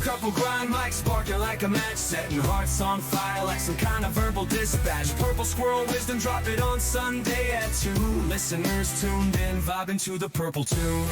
couple grind mics sparking like a match, setting hearts on fire like some kind of verbal dispatch. Purple squirrel wisdom, drop it on Sunday at 2. Listeners tuned in, vibing to the purple tune.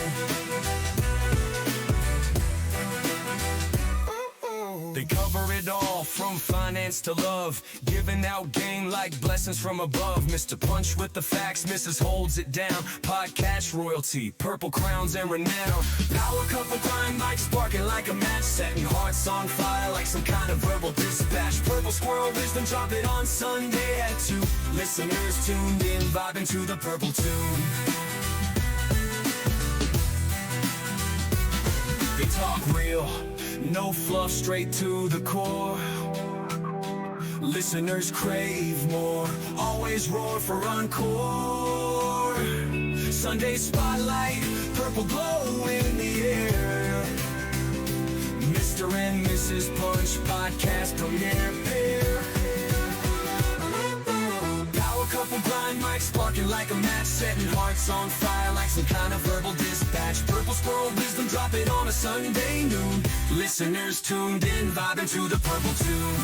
They cover it all, from finance to love, giving out game like blessings from above. Mr. Punch with the facts, Mrs. holds it down. Podcast royalty, purple crowns and renown. Power couple grind mics sparking like a match, setting hearts on fire like some kind of verbal dispatch. Purple squirrel wisdom, drop it on Sunday at 2. Listeners tuned in, vibing to the purple tune. They talk real, no fluff, straight to the core. Listeners crave more, always roar for encore. Sunday spotlight, purple glow in the air. Mr. and Mrs. Punch podcast premiere pair. Power couple grind mics sparking like a match, setting hearts on fire like some kind of verbal dispatch. Purple squirrel wisdom, drop it on a Sunday noon. Listeners tuned in, vibing to the purple tune.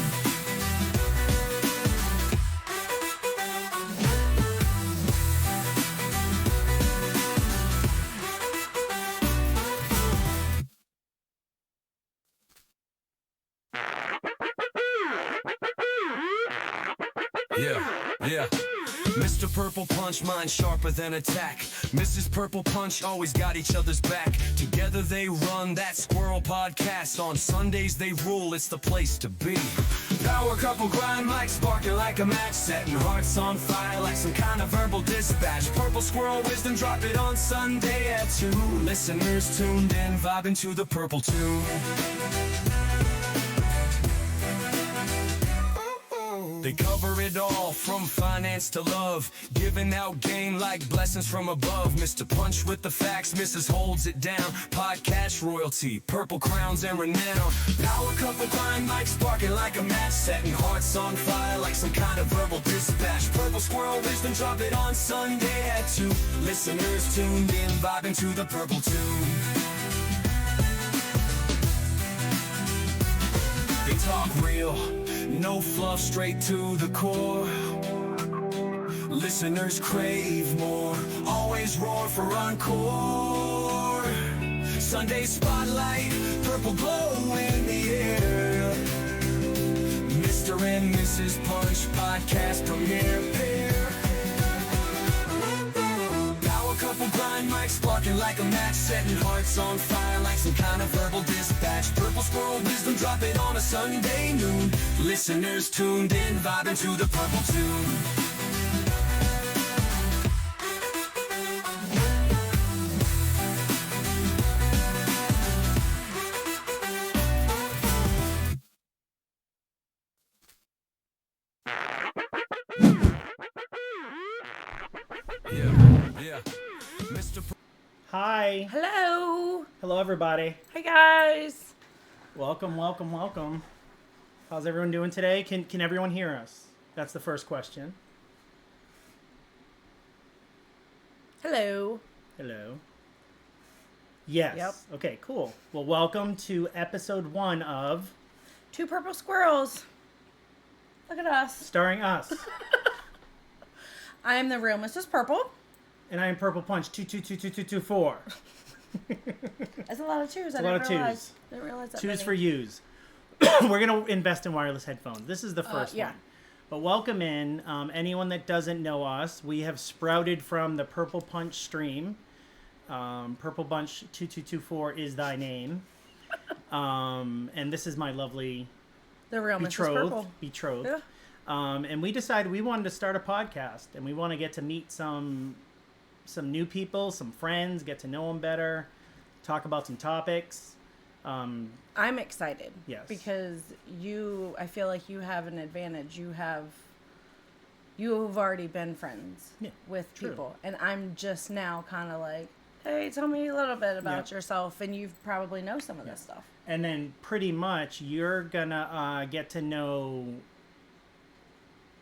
Yeah. Mr. Purple Punch, mind sharper than attack. Mrs. Purple Punch always got each other's back. Together they run that Squirrel podcast. On Sundays they rule, it's the place to be. Power couple grind mics sparking like a match, setting hearts on fire like some kind of verbal dispatch. Purple squirrel wisdom, drop it on Sunday at 2. Listeners tuned in, vibing to the purple tune. They cover it all, from finance to love, giving out game like blessings from above. Mr. Punch with the facts, Mrs. holds it down. Podcast royalty, purple crowns and renown. Power couple grind mics sparking like a match, setting hearts on fire like some kind of verbal dispatch. Purple squirrel wisdom, drop it on Sunday at 2. Listeners tuned in, vibing to the purple tune. They talk real, no fluff, straight to the core. Listeners crave more, always roar for encore. Sunday spotlight, purple glow in the air. Mr. and Mrs. Punch podcast premiere pair. Power couple grind mics sparking like a match, setting hearts on fire like some kind of verbal dispatch. Purple squirrel wisdom, drop it on a Sunday noon. Listeners tuned in, vibing to the purple tune. Yeah. Mr. Hi. Hello. Hello, everybody. Hi, guys. Welcome. How's everyone doing today? Can everyone hear us? That's the first question. Hello. Hello. Yes. Yep. Okay, cool. Well, welcome to episode 1 of... Two purple squirrels. Look at us. Starring us. I am the real Mrs. Purple. And I am Purple Punch 222224. That's a lot of twos. It's a lot of twos. I didn't realize that Twos many. for yous. We're going to invest in wireless headphones. This is the first yeah. one. But welcome in. Anyone that doesn't know us, we have sprouted from the Purple Punch stream. Purple Punch 2224 is thy name. And this is my lovely The real Mrs. Purple. betrothed. Yeah. And we decided we wanted to start a podcast. And we want to get to meet some new people, some friends, get to know them better, talk about some topics. I'm excited. Yes. Because I feel like you have an advantage. You've already been friends with people. And I'm just now kind of like, hey, tell me a little bit about yourself. And you probably know some of this stuff. And then pretty much you're going to get to know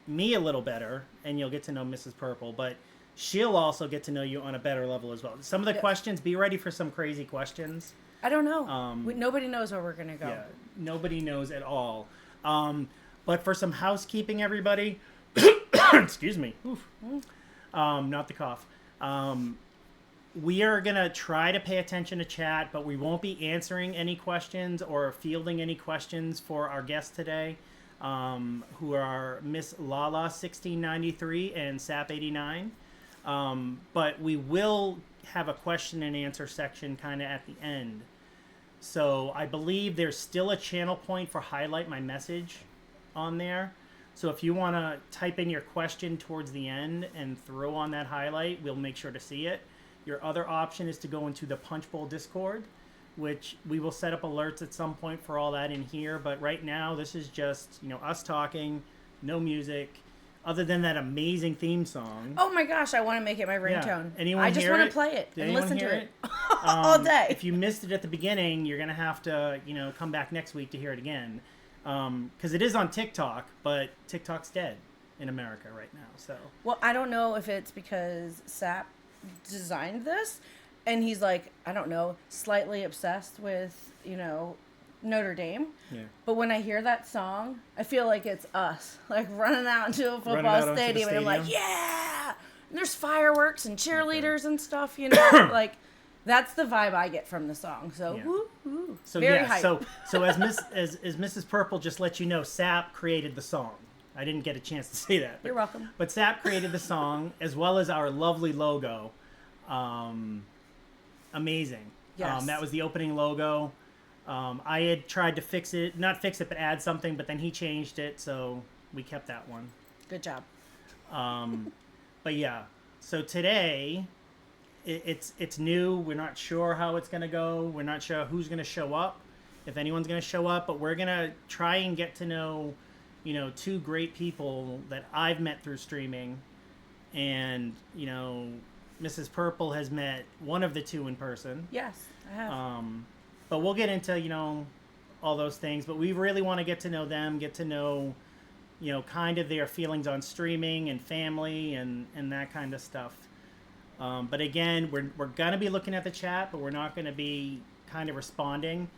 me a little better, and you'll get to know Mrs. Purple. But she'll also get to know you on a better level as well. Some of the questions, be ready for some crazy questions. I don't know. Nobody knows where we're going to go. Yeah, nobody knows at all. But for some housekeeping, everybody, excuse me, not the cough. We are going to try to pay attention to chat, but we won't be answering any questions or fielding any questions for our guests today, who are Miss LALA1693 and SAPP89. But we will have a question and answer section kind of at the end. So I believe there's still a channel point for highlight my message on there. So if you want to type in your question towards the end and throw on that highlight, we'll make sure to see it. Your other option is to go into the Punch Bowl Discord, which we will set up alerts at some point for all that in here. But right now, this is just, us talking, no music, other than that amazing theme song. Oh my gosh, I want to make it my ringtone. Anyone I just hear want it? to play it Did and anyone listen hear to it? all day. If you missed it at the beginning, you're going to have to, come back next week to hear it again. Because it is on TikTok, but TikTok's dead in America right now. So. Well, I don't know if it's because SAPP designed this and he's like, I don't know, slightly obsessed with, Notre Dame. Yeah. But when I hear that song, I feel like it's us, like running out into a football stadium, and I'm like, yeah! And there's fireworks and cheerleaders and stuff, like that's the vibe I get from the song. So, woo. So very yeah, hype. so as Mrs. Purple just let you know, SAPP created the song. I didn't get a chance to say that. You're welcome. But SAPP created the song as well as our lovely logo. Amazing. Yes. That was the opening logo. I had tried to not fix it, but add something, but then he changed it, so we kept that one. Good job. But yeah, so today it's new. We're not sure how it's gonna go. We're not sure who's gonna show up, if anyone's gonna show up. But we're gonna try and get to know, two great people that I've met through streaming, and Mrs. Purple has met one of the two in person. Yes, I have. But we'll get into, all those things. But we really want to get to know them, get to know, kind of their feelings on streaming and family and that kind of stuff. But again, we're going to be looking at the chat, but we're not going to be kind of responding.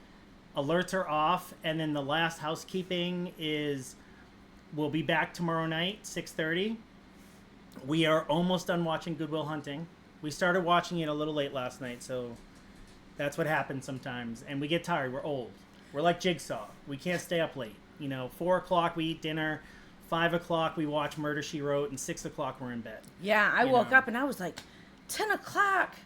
Alerts are off. And then the last housekeeping is we'll be back tomorrow night, 6:30. We are almost done watching Good Will Hunting. We started watching it a little late last night, so that's what happens sometimes. And we get tired. We're old. We're like Jigsaw. We can't stay up late. 4 o'clock we eat dinner, 5 o'clock we watch Murder, She Wrote, and 6 o'clock we're in bed. Yeah, I woke up and I was like, 10 o'clock?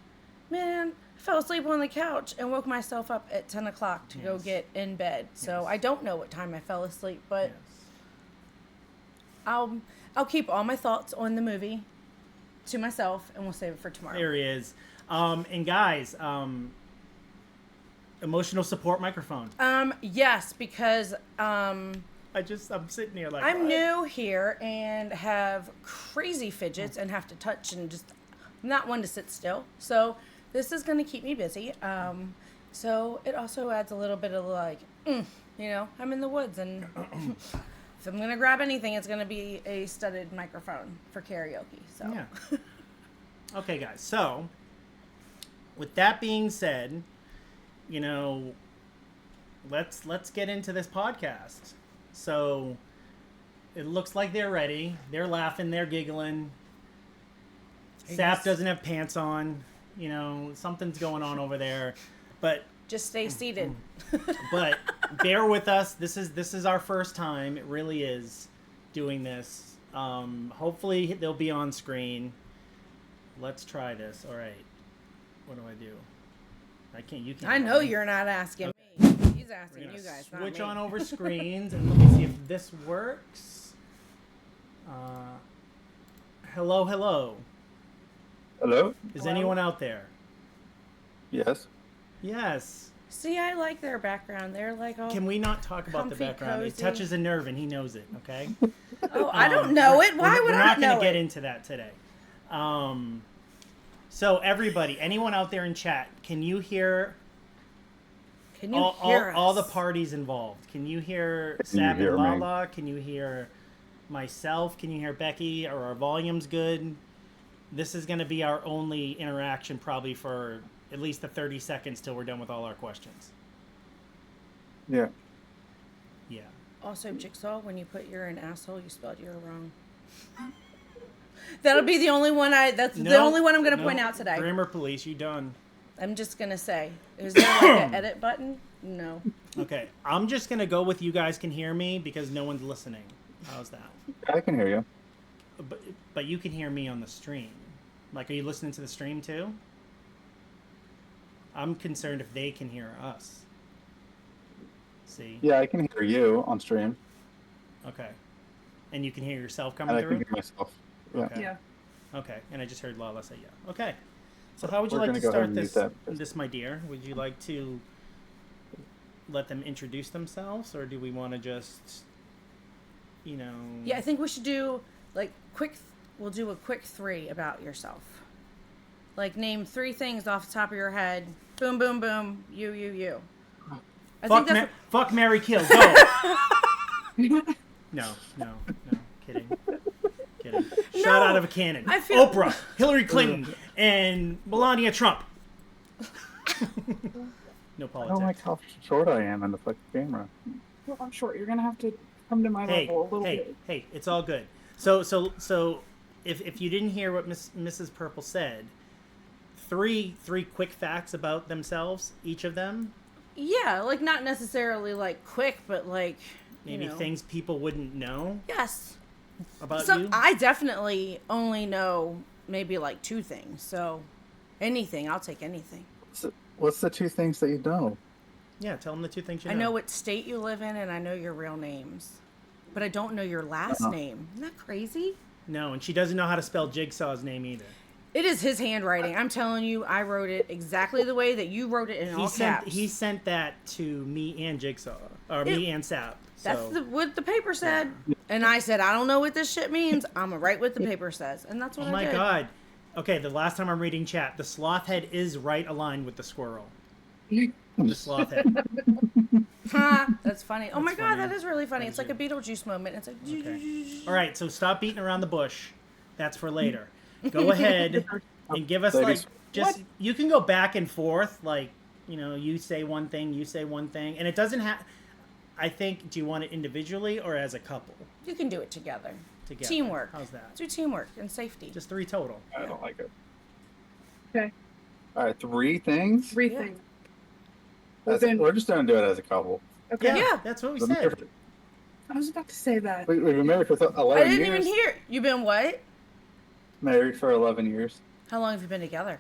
Man, I fell asleep on the couch and woke myself up at 10 o'clock to go get in bed. So I don't know what time I fell asleep, but I'll keep all my thoughts on the movie to myself, and we'll save it for tomorrow. There he is. And guys, emotional support microphone. Yes, because I'm sitting here like I'm new here and have crazy fidgets and have to touch and just not one to sit still. So this is going to keep me busy. So it also adds a little bit of like, I'm in the woods and if I'm going to grab anything, it's going to be a studded microphone for karaoke. So yeah. Okay, guys. So with that being said, let's get into this podcast. So it looks like they're ready. They're laughing. They're giggling. SAPP doesn't have pants on. Something's going on over there. But just stay seated. But bear with us. This is our first time. It really is doing this. Hopefully they'll be on screen. Let's try this. All right. What do I do? I can't. You can't. I know you're not asking me. He's asking you guys, not me. Switch on over screens and let me see if this works. Hello. Hello? Is anyone out there? Yes. Yes. See, I like their background. They're like all. Can we not talk about the comfy, background? cozy. It touches a nerve and he knows it, okay? Oh, I don't know it. Why would we're I not know going to get it? into that today. So everybody, anyone out there in chat, can you hear Can you hear us? all the parties involved? Can you hear SAPP hear and me? LALA? Can you hear myself? Can you hear Becky? Are our volumes good? This is going to be our only interaction probably for at least the 30 seconds till we're done with all our questions. Yeah. Yeah. Also, Jigsaw, when you put you're an asshole, you spelled you're wrong. That'll be the only one the only one I'm going to point out today. Grammar police, you done. I'm just going to say, is there like an edit button? No. Okay, I'm just going to go with you guys can hear me because no one's listening. How's that? I can hear you. But you can hear me on the stream. Like, are you listening to the stream too? I'm concerned if they can hear us. See? Yeah, I can hear you on stream. Okay. And you can hear yourself coming And I through? can hear myself. Yeah. Okay. Yeah. Okay, and I just heard Lala say yeah. Okay. So how would you We're like to gonna go ahead start and mute this, that. my dear? Would you like to let them introduce themselves, or do we want to just, you know... Yeah, I think we should do, like, we'll do a quick 3 about yourself. Like, name 3 things off the top of your head. Boom, boom, boom. You. Fuck, marry, kill. Go. No. Kidding. Shot out of a cannon. I feel- Oprah, Hillary Clinton, and Melania Trump. No I don't like politics. how short I am in the fucking camera. Well, I'm short. You're gonna have to come to my level a little bit. Hey, it's all good. So if you didn't hear what Mrs. Purple said, three quick facts about themselves, each of them. Yeah, like, not necessarily, like, quick, but, like, Maybe things people wouldn't know Yes. about So you. I definitely only know maybe, like, 2 things. So anything. I'll take anything. What's the 2 things that you know? Yeah, tell them the 2 things you know. I know what state you live in, and I know your real names. But I don't know your last name. Isn't that crazy? No, and she doesn't know how to spell Jigsaw's name either. It is his handwriting. I'm telling you, I wrote it exactly the way that you wrote it in all caps. He sent that to me and Jigsaw, or me and SAPP. That's So, what the paper said. And I said, I don't know what this shit means. I'm going to write what the paper says. And that's what oh I my did. god. Okay, the last time I'm reading chat, the sloth head is right aligned with the squirrel. The sloth head. Ha, that's funny. Oh my That's god, funny. that is really funny. It's Thank like a Beetlejuice moment. It's like... Okay. All right, so stop beating around the bush. That's for later. Go ahead and give us, like, just... You can go back and forth, like, you know, you say one thing, you say one thing. And it doesn't have... I think, do you want it individually or as a couple? You can do it together. Together. Teamwork. How's that? Do teamwork and safety. Just 3 total. I don't like it. Okay. All right, 3 things? 3 Yeah. things. We're just going to do it as a couple. Okay. Yeah. That's what we We've been said. married I was about to say that. we've been married for 11 I didn't years. even hear. You've been what? Married for 11 years. How long have you been together?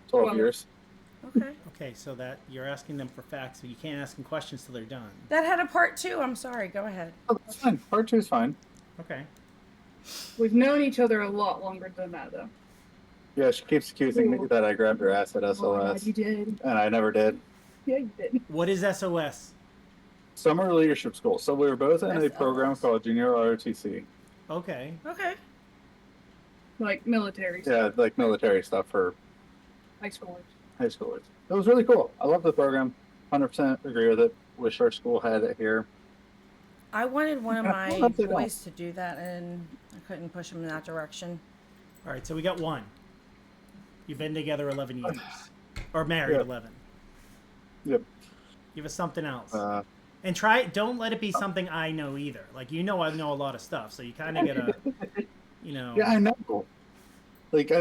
12 Well- years. Okay. Okay, so that you're asking them for facts, but you can't ask them questions till they're done. That had a part 2. I'm sorry. Go ahead. Oh, that's fine. Part 2 is fine. Okay. We've known each other a lot longer than that, though. Yeah, she keeps accusing me Ooh. that I grabbed her ass at Oh, SOS, you did. and I never did. Yeah, you did. What is SOS? Summer Leadership School. So we were both in a SLS. program called Junior ROTC. Okay. Okay. Like military Yeah, like military stuff for high schoolers. high schoolers. It was really cool. I love the program. 100% agree with it. Wish our school had it here. I wanted one of Yeah, my well, they don't. boys to do that, and I couldn't push him in that direction. All right, so we got 1. You've been together 11 years. Or married Yeah. 11. Yep. Give us something else. Uh, And don't let it be something I know either. Like, you know I know a lot of stuff, so you kind of gotta, you know. yeah, I know. Like,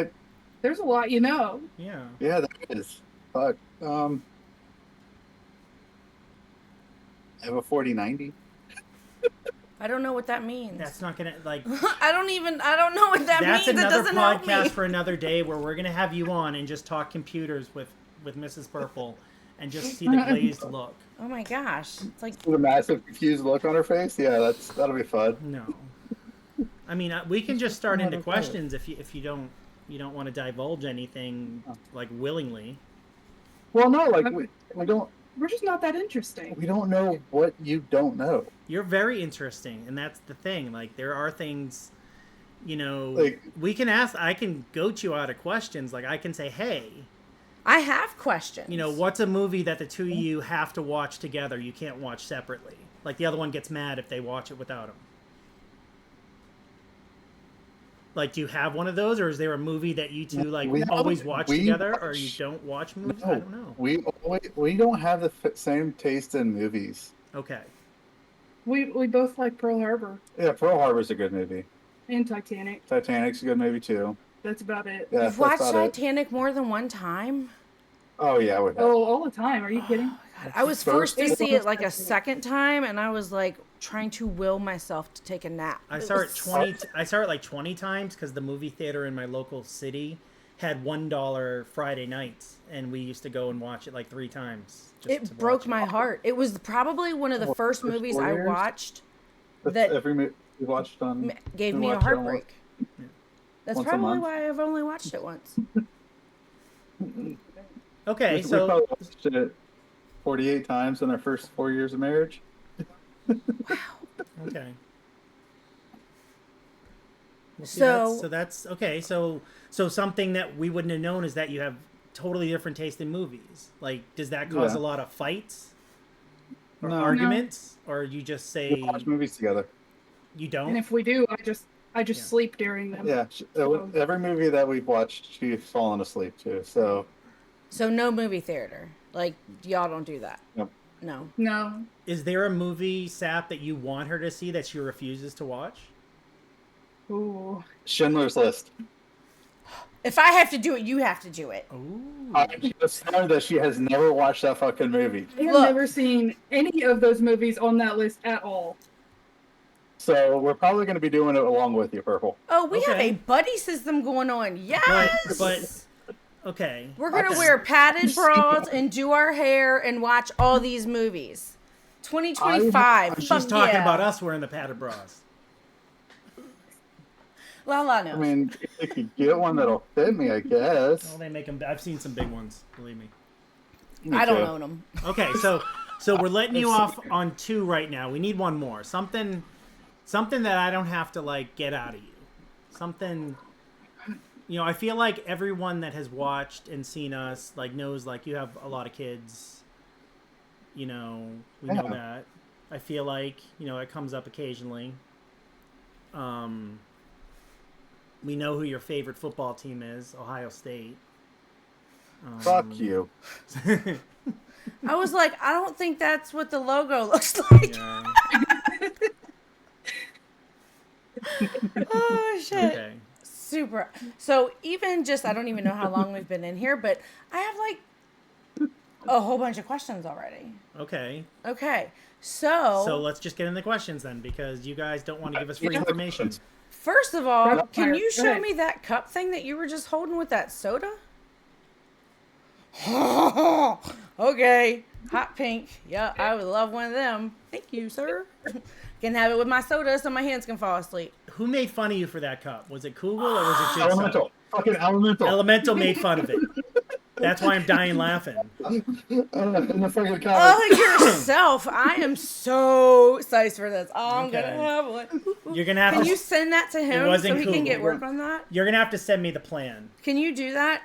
There's a lot you know. Yeah. yeah, that is. But, I have a 4090. I don't know what that means. That's not gonna, like, I don't know what that that's means. It another doesn't help podcast me. for another day where we're gonna have you on and just talk computers with Mrs. Purple and just see the glazed look. Oh my gosh. It's like, With a massive confused look on her face. Yeah, that'll be fun. No. I mean, we can just start into Okay. questions if you don't want to divulge anything, like, willingly. Well, no, like We're just not that interesting. we don't know what you don't know. You're very interesting, and that's the thing. Like, there are things, you know, Like- we can ask. I can goat you out of questions. Like, I can say, hey, I have questions. you know, what's a movie that the 2 of you have to watch together? You can't watch separately. Like, the other one gets mad if they watch it without him. Like, do you have one of those, or is there a movie that you two like We always don't- watch we together, or watch- you don't watch movies? No, I don't know. we don't have the same taste in movies. Okay. We both like Pearl Harbor Yeah, Pearl Harbor's a good movie. and Titanic. Titanic's a good movie too. That's about it. Yeah, You've that's watched about it. Titanic more than one time? Oh yeah, we have. Oh, all the time. Are you kidding? I was First forced to see one. it like a second time, and I was like trying to will myself to take a nap. I saw it 20. I saw it like 20 times because the movie theater in my local city had $1 Friday nights, and we used to go and watch it like 3 times. just to It broke watch my heart. It was probably one of the What, first first movies 4 I years? watched That's that every movie we watched on. gave we me a watched it almost heartbreak. That's once a probably month. why I've only watched it once. Okay, We so probably watched it 48 times in our first 4 years of marriage. okay. Well, see, So- that's okay. So something that we wouldn't have known is that you have totally different taste in movies. Like, does that cause Yeah. a lot of fights or No. arguments, or you just say We watch movies together. you And don't? if we do, I just Yeah. sleep during them. Yeah, every movie that we've watched, she's fallen asleep to. So So no movie theater. Like y'all don't do that. Nope. No. No. Is there a movie, Sap, that you want her to see that she refuses to watch? Ooh. Schindler's List. If I have to do it, you have to do it. Ooh. I'm just sorry that she has never watched that fucking movie. I have Look. never seen any of those movies on that list at all. So we're probably going to be doing it along with you, Purple. Oh, we have Okay. a buddy system going on. Yes. But okay. We're gonna wear padded bras and do our hair and watch all these movies. 2025. She's Fuck talking yeah. about us wearing the padded bras. Lala knows. I mean, you could get one that'll fit me, I guess. Oh, they make them. I've seen some big ones. Believe me. Me I don't too. own them. Okay, so we're letting you off on 2 right now. We need one more. Something that I don't have to like get out of you. Something. You know, I feel like everyone that has watched and seen us like knows like you have a lot of kids. You know, we know Yeah. that. I feel like, you know, it comes up occasionally. We know who your favorite football team is, Ohio State. Fuck you. I was like, I don't think that's what the logo looks like. Yeah. Oh shit. Okay. Super. So even just, I don't even know how long we've been in here, but I have like a whole bunch of questions already. Okay. Okay. So So let's just get in the questions then, because you guys don't want to give us free information. first of all, Rapid can fire. you Go show ahead. me that cup thing that you were just holding with that soda? Okay. Hot pink. Yeah, I would love one of them. Thank you, sir. Can have it with my soda so my hands can fall asleep. Who made fun of you for that cup? Was it Kugel or was it Jigsaw? Elemental. Fucking Elemental. Elemental made fun of it. That's why I'm dying laughing. In the fucking comments. Oh, yourself. I am so excited for this. Oh, I'm Okay. going to have one. You're gonna have Can to. you send that to him so wasn't he can cool. get work on that? You're gonna have to send me the plan. Can you do that?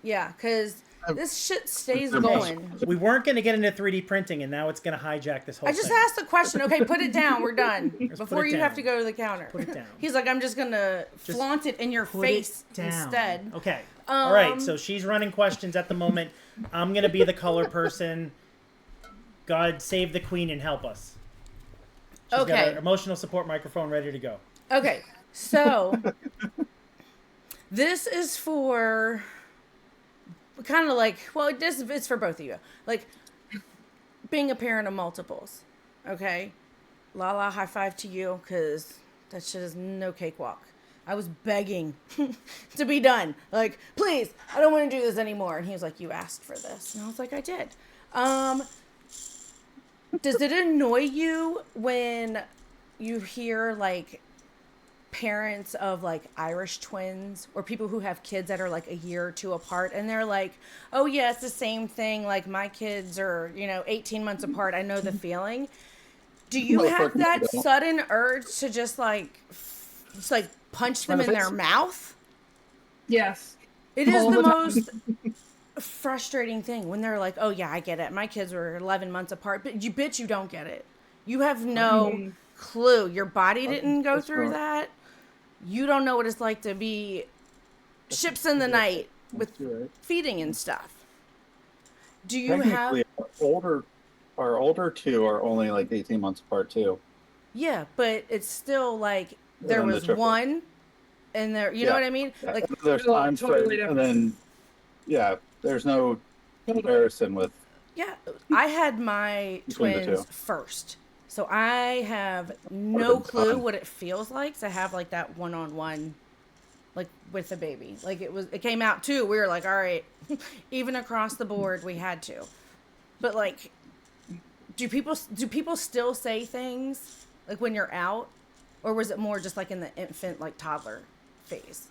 Yeah, because this shit stays going. We weren't gonna get into 3D printing, and now it's gonna hijack this whole I just thing. asked a question. Okay, put it down. We're done. Before it you have down. to go to the counter. Put it down. He's like, I'm just going to flaunt it in your Put face it down. instead. Okay. All right. So she's running questions at the moment. I'm gonna be the color person. God save the queen and help us. She's got Okay. her emotional support microphone ready to go. Okay, so this is for kind of like, well, this it's for both of you. Like being a parent of multiples. Okay, Lala, high five to you because that shit is no cakewalk. I was begging to be done. Like, please, I don't want to do this anymore. And he was like, you asked for this. And I was like, I did. Does it annoy you when you hear like parents of like Irish twins or people who have kids that are like a year or 2 apart and they're like, oh yeah, it's the same thing. Like my kids are, 18 months apart. I know the feeling. Do you have Motherfucker, that I don't. sudden urge to just like punch them in their mouth? Yes. It is All the the time. most frustrating thing when they're like, oh yeah, I get it. My kids were 11 months apart, but you bitch, you don't get it. You have no clue. Your body didn't go That's through right. that. you don't know what it's like to be ships in the night with You're right. feeding and stuff. Do you have? Technically, our older two are only like 18 months apart too. Yeah, but it's still like there then the was triplet. one, and there. You know Yeah. what I mean? Yeah, Like, and there's Oh, times totally and then there's no comparison with yeah, I had my Between the twins two. first, so I have no Would've been clue fun. what it feels like to have like that one-on-one, like with a baby. Like it came out too. We were like, all right, even across the board, we had to. But like, do people still say things like when you're out, or was it more just like in the infant, like toddler phase?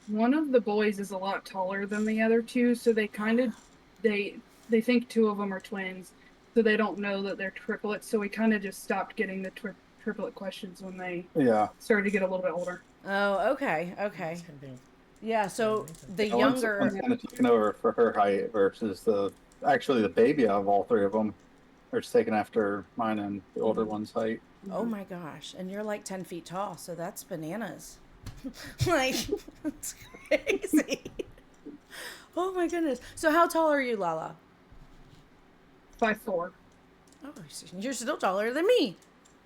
One of the boys is a lot taller than the other two, so they kind of they think two of them are twins, so they don't know that they're triplets. So we kind of just stopped getting the triplet questions when they yeah. started to get a little bit older. Oh, okay. Yeah, so the And one's younger. kind of taken over for her height versus the baby out of all three of them are taken after mine and the older one's height. Oh my gosh, and you're like 10 feet tall, so that's bananas. Like, that's crazy. Oh my goodness. So how tall are you, Lala? 5'4". Oh, you're still taller than me.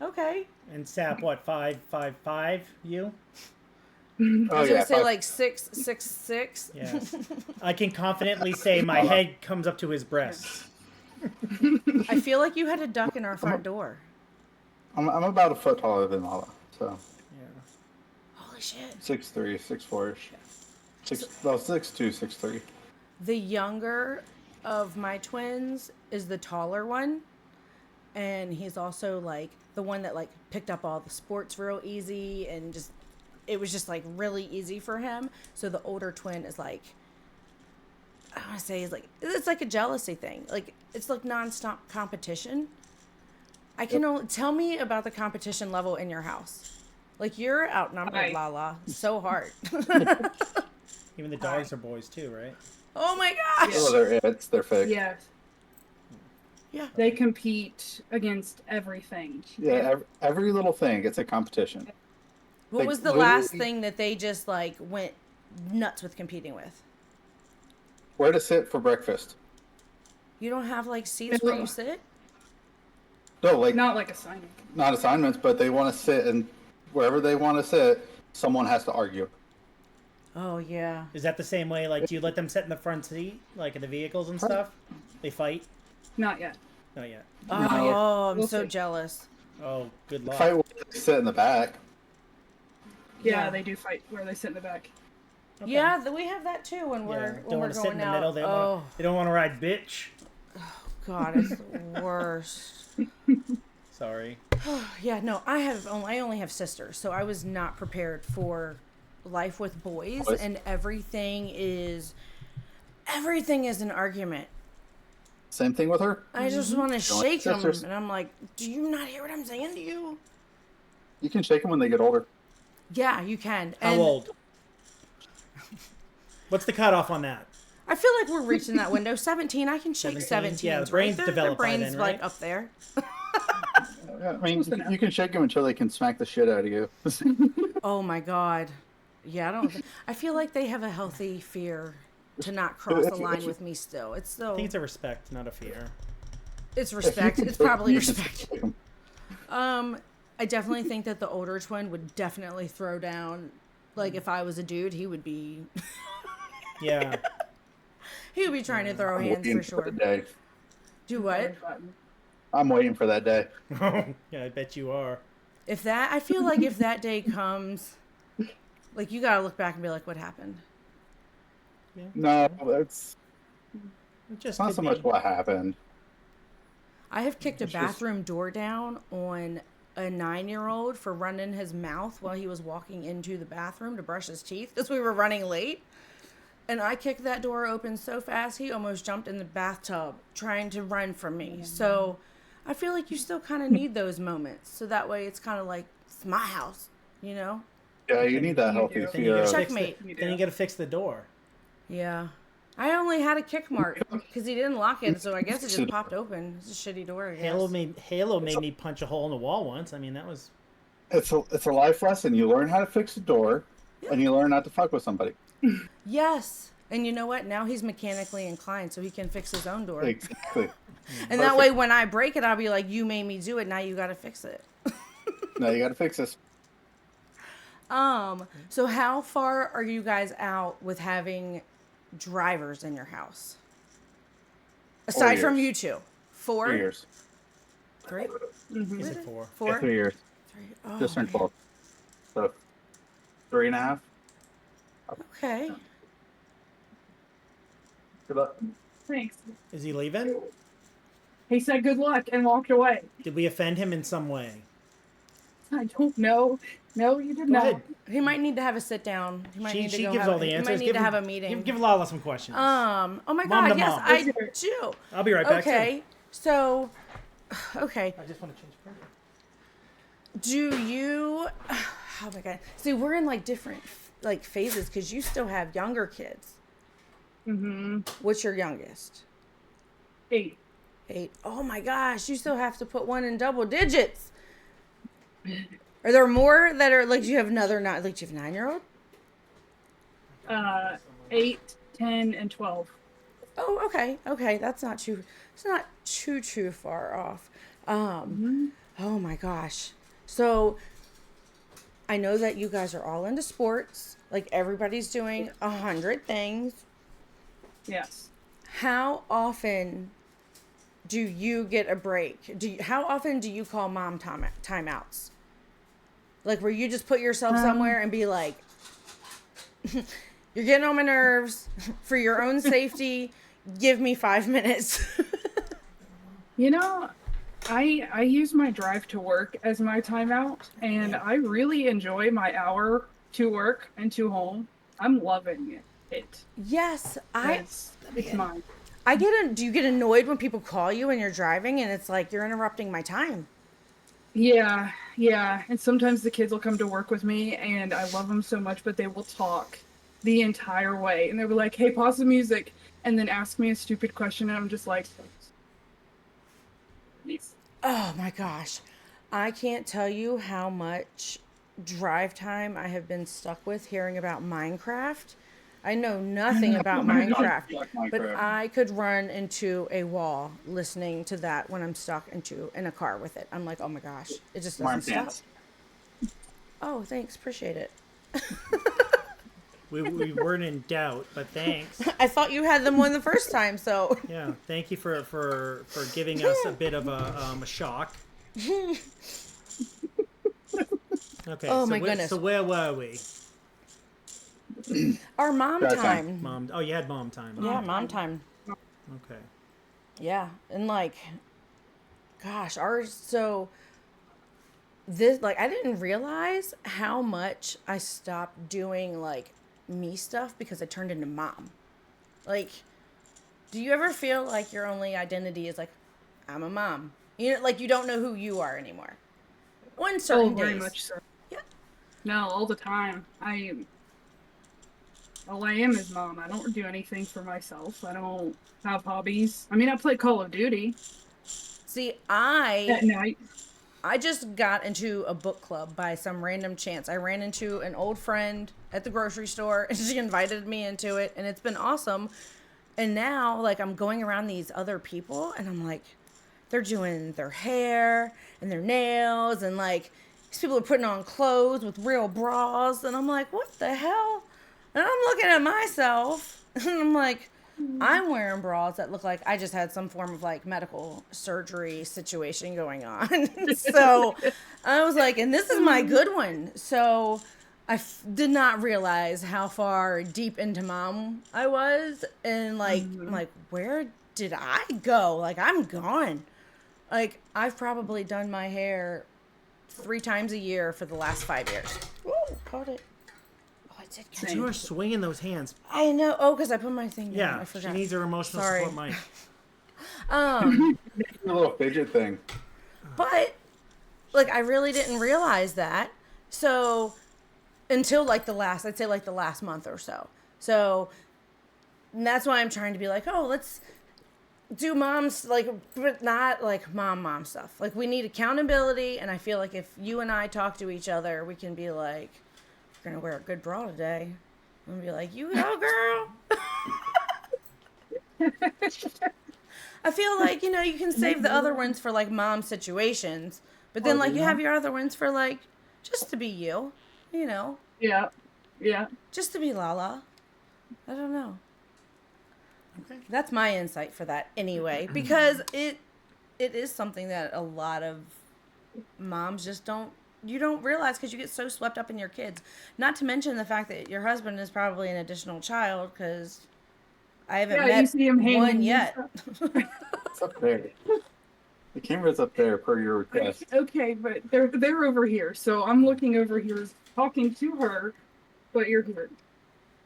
Okay. And Sap, what, 5'5", you? I was Oh, gonna say 5'6". like 6'6". Yeah. I can confidently say my head comes up to his breasts. I feel like you had a duck in our front door. I'm about a foot taller than Lala, so Yeah. Holy shit. 6'3", 6'4"-ish. 6'2", 6'3". The younger of my twins is the taller one, and he's also like the one that like picked up all the sports real easy, and just it was just like really easy for him. So the older twin is like, I want to say, is like, it's like a jealousy thing. Like it's like nonstop competition. I can only tell me about the competition level in your house. Like you're outnumbered, Hi. Lala, so hard. Even the dogs are boys too, right? Oh my gosh. Oh, they're fake. Yes, Yeah. they compete against everything. Yeah, every little thing, it's a competition. What Like, was the last literally- thing that they just like went nuts with competing with? Where to sit for breakfast? You don't have like seats where you sit? No, like Not like assignment. not assignments, but they want to sit, and wherever they want to sit, someone has to argue. Oh yeah. Is that the same way? Like, do you let them sit in the front seat, like in the vehicles and stuff? They fight? Not yet. Not yet. Oh, I'm We'll so see. jealous. Oh, good luck. Fight where they sit in the back. Yeah, Yeah. they do fight where they sit in the back. Okay. Yeah, we have that too when Yeah, we're don't when we're want to sit in going the out. middle. They, Oh they don't want to ride bitch. God, it's the worst. Sorry. Yeah, no, I only have sisters, so I was not prepared for life with boys, Boys. and everything is an argument. Same thing with her. I just want to Don't like shake them, sisters. and I'm like, do you not hear what I'm saying to you? You can shake them when they get older. Yeah, you can. How And old? What's the cutoff on that? I feel like we're reaching that window. 17, I can shake 17? 17. Yeah, the brain's Their developed by brain's then, like right? up there. I mean, you can shake them until they can smack the shit out of you. Oh my God. Yeah, I feel like they have a healthy fear to not cross the line with me still. It's so, I think it's a respect, not a fear. it's respect. It's probably You can respect. shake 'em. I definitely think that the older twin would definitely throw down. Like if I was a dude, he would be Yeah. trying to throw I'm hands waiting for sure. the day. Do what? I'm waiting for that day. Yeah, I bet you are. I feel like if that day comes, like you gotta look back and be like, what happened? No, it's It just not could so much be. what happened. I have kicked a It's just- bathroom door down on a 9-year-old for running his mouth while he was walking into the bathroom to brush his teeth because we were running late. And I kicked that door open so fast he almost jumped in the bathtub trying to run from me. So I feel like you still kind of need those moments. So that way it's kind of like, it's my house, you know? Yeah, you need that You healthy do. Then you fear. gotta of- fix the, Checkmate. then you gotta fix the door. Yeah. I only had a kick mark because he didn't lock it. So I guess it just popped open. It's a shitty door, I guess. Halo made me punch a hole in the wall once. I mean, that was it's a life lesson. You learn how to fix a door, and you learn not to fuck with somebody. Yes. And you know what? Now he's mechanically inclined, so he can fix his own door. Exactly. And that way, when I break it, I'll be like, "You made me do it. Now you got to fix it." Now you got to fix this. So how far are you guys out with having drivers in your house? Aside from you two, 4? 3 years. 3? Is it 4? 4? Yeah, 3 years. 3. Oh, Just turned man. 12. So 3.5. Okay. Good luck. Thanks. Is he leaving? He said good luck and walked away. Did we offend him in some way? I don't know. No, you did Go not. ahead. He might need to have a sit down. He might need to She go gives have, all the answers. He might need give to him- have a meeting. Give Lala some questions. Oh my Mom God, to yes, mom. I Let's hear it. do. I'll be right back. Okay, so, okay, I just want to change printer. do you? Oh my God, see, we're in like different like phases because you still have younger kids. Mm-hmm. What's your youngest? 8. 8. Oh my gosh, you still have to put one in double digits. Are there more that are like? Do you have another not like? Do you have a 9-year-old? 8, 10, and 12. Oh, okay, okay. That's not too. It's not too far off. Oh my gosh. So I know that you guys are all into sports. Like everybody's doing 100 things. Yes. How often do you get a break? How often do you call mom timeouts? Like where you just put yourself somewhere and be like, you're getting on my nerves for your own safety. Give me 5 minutes. You know, I use my drive to work as my timeout, and I really enjoy my hour to work and to home. I'm loving it. Yes, It's mine. do you get annoyed when people call you and you're driving and it's like you're interrupting my time? Yeah. And sometimes the kids will come to work with me, and I love them so much, but they will talk the entire way, and they'll be like, "Hey, pause the music," and then ask me a stupid question, and I'm just like, "Please." Oh my gosh. I can't tell you how much drive time I have been stuck with hearing about Minecraft. I know nothing about Minecraft, but I could run into a wall listening to that when I'm stuck in a car with it. I'm like, oh my gosh, it just doesn't stop. Oh, thanks. Appreciate it. We weren't in doubt, but thanks. I thought you had them one the first time, so. Yeah, thank you for giving us a bit of a shock. Okay. Oh so my goodness. So where were we? Our mom Drive time. time. Mom. Oh, you had mom time. Yeah, mom time. Okay. Yeah, and like, gosh, this, like, I didn't realize how much I stopped doing like me stuff because I turned into mom. Like, do you ever feel like your only identity is like, I'm a mom? You know, like you don't know who you are anymore. On certain very days. much so. Yeah. No, all the time. All I am is mom. I don't do anything for myself. I don't have hobbies. I mean, I play Call of Duty See, at night. I just got into a book club by some random chance. I ran into an old friend at the grocery store and she invited me into it, and it's been awesome. And now, like, I'm going around these other people and I'm like, they're doing their hair and their nails, and like these people are putting on clothes with real bras, and I'm like, what the hell? And I'm looking at myself and I'm like, I'm wearing bras that look like I just had some form of like medical surgery situation going on. So I was like, and this is my good one. So I did not realize how far deep into mom I was. And like, I'm like, where did I go? Like, I'm gone. Like, I've probably done my hair 3 times a year for the last 5 years. Woo, caught it. Oh, I did catch it. You are swinging those hands. I know. Oh, because I put my thing down. Yeah, I she forgot. needs her emotional Sorry. support mic. A little fidget thing. But, like, I really didn't realize that. So, until, like, I'd say, like, the last month or so. So, and that's why I'm trying to be like, oh, let's do moms like, but not like mom stuff. Like we need accountability, and I feel like if you and I talk to each other, we can be like, "We're gonna wear a good bra today," and be like, "You go, girl." I feel like you can save the other ones for like mom situations, but then like you have your other ones for like just to be you, Yeah. Yeah. just to be Lala. I don't know. Okay. That's my insight for that anyway, because it is something that a lot of moms just don't realize because you get so swept up in your kids. Not to mention the fact that your husband is probably an additional child because I haven't You met see him one hanging yet. It's up there. The camera's up there per your request. Okay, but they're over here, so I'm looking over here, talking to her, but you're here.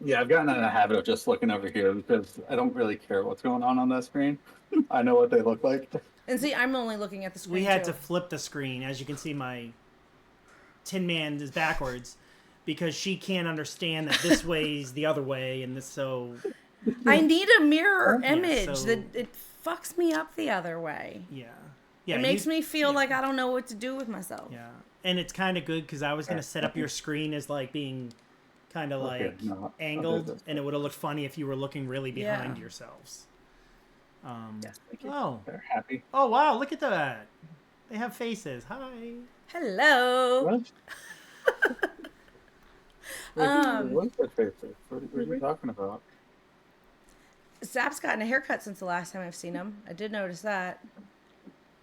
Yeah, I've gotten in a habit of just looking over here because I don't really care what's going on that screen. I know what they look like. And see, I'm only looking at the screen. We had too. to flip the screen. As you can see, my Tin Man is backwards because she can't understand that this way is the other way, and this so. I need a mirror Yeah, image so- that it fucks me up the other way. Yeah. It makes me feel yeah. like I don't know what to do with myself. Yeah, and it's kind of good because I was gonna set up your screen as like being kind of Okay, like no, angled, and it would have looked funny if you were looking really behind Yeah. yourselves. Yes. Oh, They're happy. oh wow! Look at that. They have faces. Hi. Hello. What? What is that face? What are you talking about? Sap's gotten a haircut since the last time I've seen him. I did notice that.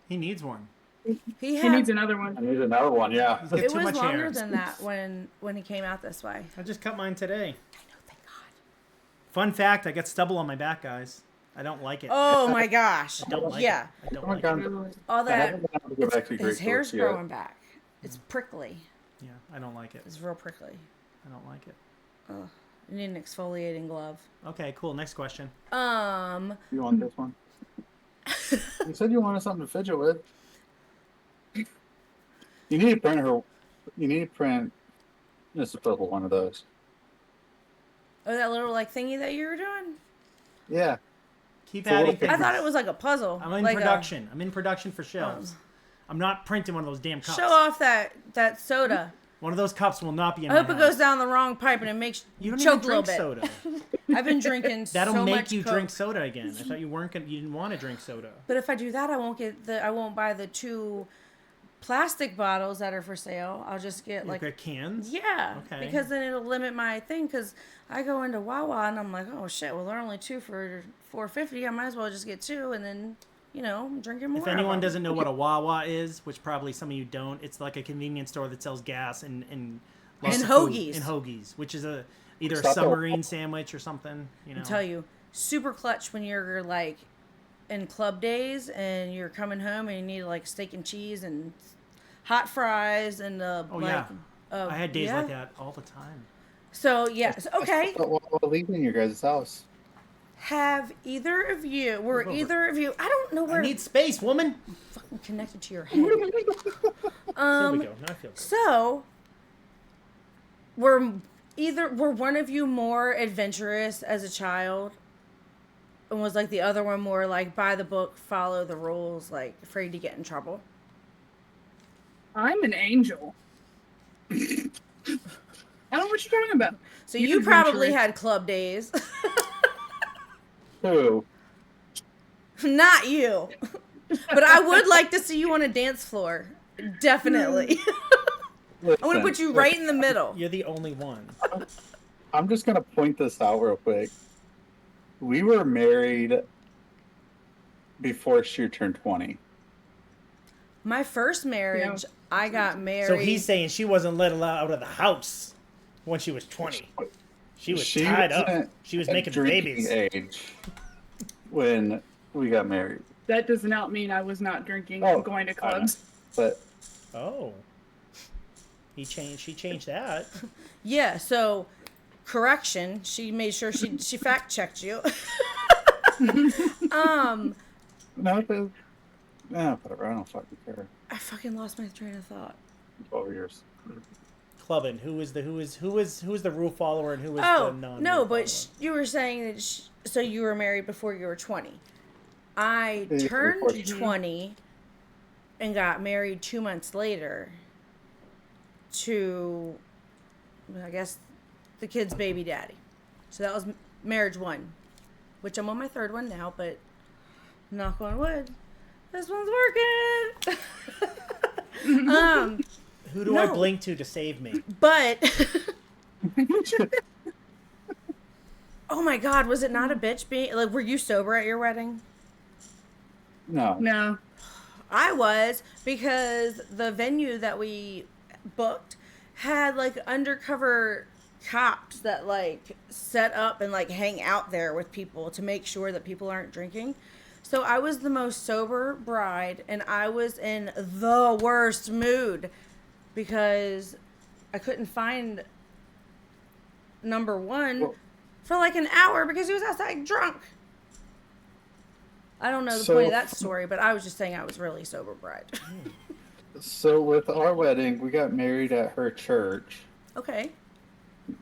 He needs one. He He needs had. another I one. need another one, yeah. He's got It too was much longer hair. than that when he came out this way. I just cut mine today. I know, thank God. Fun fact: I got stubble on my back, guys. I don't like it. Oh my gosh. I don't like Yeah. it. I don't Oh my like God. it. All I that. haven't been able to go back to His Great hair's Source yet. growing back. It's prickly. Yeah, I don't like it. It's real prickly. I don't like it. Ugh. You need an exfoliating glove. Okay, cool. Next question. You want this one? You said you wanted something to fidget with. You need to print her. You need to print Mr. Purple one of those. Oh, that little like thingy that you were doing? Yeah. Keep It's a little adding things. I thought it was like a puzzle. I'm in like production. I'm in production for shelves. I'm not printing one of those damn cups. Show off that soda. One of those cups will not be in I my hope it house. goes down the wrong pipe and it makes You don't choke even a little drink bit. soda. I've been drinking That'll so make much you Coke. drink soda again. I thought you weren't gonna, you didn't want to drink soda. But if I do that, I won't buy the 2 plastic bottles that are for sale. I'll just get Like like cans. yeah, Okay. because then it'll limit my thing. Because I go into Wawa and I'm like, oh shit, well they're only 2 for $4.50. I might as well just get 2 and then I'm drinking more. If of anyone them. doesn't know what a Wawa is, which probably some of you don't, it's like a convenience store that sells gas and lots And of food. hoagies. And hoagies, which is either a Stop submarine sandwich or something. I'll tell you, super clutch when you're like in club days and you're coming home and you need like steak and cheese and hot fries and I had days yeah. like that all the time. So yes, okay. But while leaving your guys' house. Have either of you? over. I don't know where. I need space, woman. Fucking connected to your head. There we go. Now I feel good. So, were one of you more adventurous as a child, and was like the other one more like by the book, follow the rules, like afraid to get in trouble? I'm an angel. I don't know what you're talking about. So You you probably adventurous. had club days. Who? Not you. But I would like to see you on a dance floor. Definitely. I'm going to put you right in the middle. You're the only one. I'm just gonna point this out real quick. We were married before she turned 20. My first marriage, I got married. So he's saying she wasn't let out of the house when she was 20. She was tied up. wasn't She was at making drinking babies. age when we got married. That does not mean I was not drinking Oh, and going to I know. clubs. But Oh. She changed that. Yeah, so correction, she made sure she fact checked you. no, whatever. I don't fucking care. I fucking lost my train of thought. 12 years. Clubbing. Who was the rule follower and who was Oh, the non? no, but you were saying that so you were married before you were 20. I Yeah, turned unfortunately. 20 and got married 2 months later to, I guess, the kid's baby daddy. So that was marriage 1, which I'm on my 3rd one now, but knock on wood, this one's working. Who do I No. blink to save me? But oh my God, was it not a bitch being like? Were you sober at your wedding? No. No. I was, because the venue that we booked had like undercover cops that like set up and like hang out there with people to make sure that people aren't drinking. So I was the most sober bride, and I was in the worst mood because I couldn't find number 1 Well- for like an hour because he was outside drunk. I don't know the So- point of that story, but I was just saying I was really sober bride. So with our wedding, we got married at her church, Okay.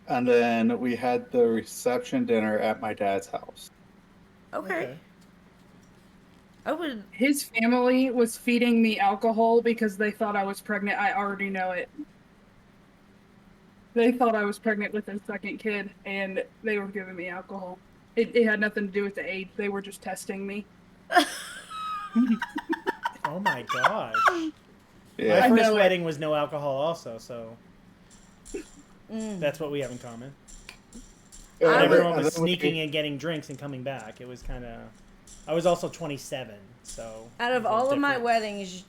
and then we had the reception dinner at my dad's house. Okay. I would. His family was feeding me alcohol because they thought I was pregnant. I already know it. They thought I was pregnant with their 2nd kid, and they were giving me alcohol. It had nothing to do with the age. They were just testing me. Oh my god. Yeah. My I first know it. wedding was no alcohol also, so that's what we have in common. And I then- Everyone and was then we- sneaking and getting drinks and coming back. It was kind of... I was also 27, so... Out it of was a all little of my different. weddings,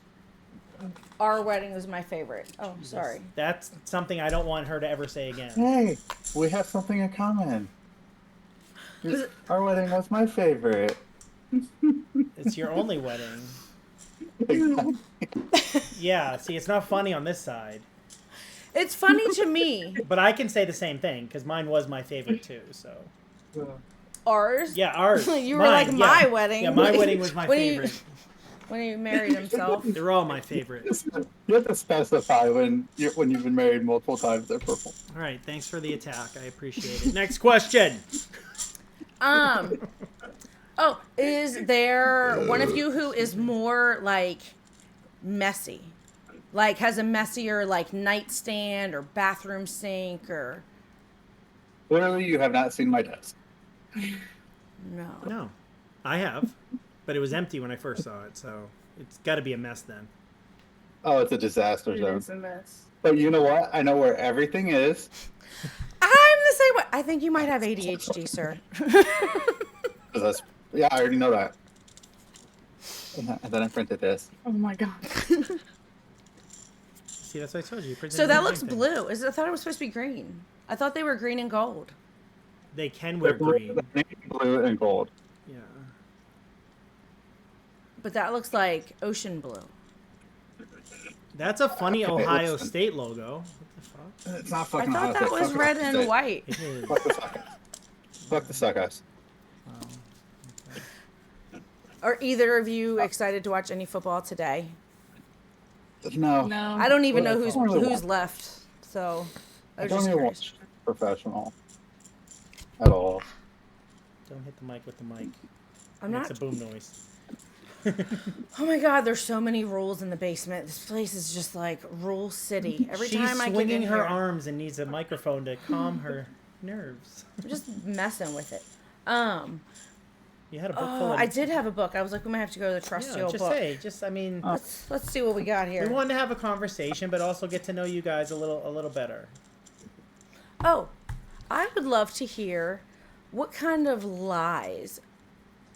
our wedding was my favorite. Oh, sorry. That's something I don't want her to ever say again. Hey, we have something in common. Our wedding was my favorite. It's your only wedding. Yeah, see, it's not funny on this side. It's funny to me. But I can say the same thing, because mine was my favorite too, so... Ours. Yeah, ours. You were Mine, like yeah. my wedding. Yeah, my wedding was my When favorite. When he married himself. They're all my favorite. You have to specify when you've been married multiple times. They're purple. All right, thanks for the attack. I appreciate it. Next question. Oh, is there one of you who is more like messy? Like has a messier like nightstand or bathroom sink or Clearly, you have not seen my desk. no? No, I have, but it was empty when I first saw it, so it's got to be a mess then. Oh, it's a disaster It zone. is a mess. But you know what? I know where everything is. I'm the same way. I think you might have ADHD, sir. 'Cause that's, yeah, I already know that. And then I printed this. Oh my god. See, that's what I told you. Printed So that the looks same thing. blue. I thought it was supposed to be green. I thought they were green and gold. They can wear They're blue, green. they're navy blue and gold. Yeah. But that looks like ocean blue. That's a funny Okay, Ohio listen. State logo. What the fuck? It's not I fucking thought Ohio that State. was Fuck red Ohio and State. white. It is. Fuck the suckers. Fuck the suckers. Are either of you excited to watch any football today? No. No. I don't even What know I who's thought. who's left. So I I was don't just even curious. watch professional at all. Don't hit the mic with the mic. I'm It makes not. a boom noise. Oh my God! There's so many rules in the basement. This place is just like rule city. Every She's time I get swinging in her here, arms and needs a microphone to calm her nerves. I'm just messing with it. You had a book full of... I did have a book. I was like, we might have to go to the trusty Yeah, old just book. say. Just, I mean... Let's see what we got We here. wanted to have a conversation, but also get to know you guys a little better. Oh, I would love to hear what kind of lies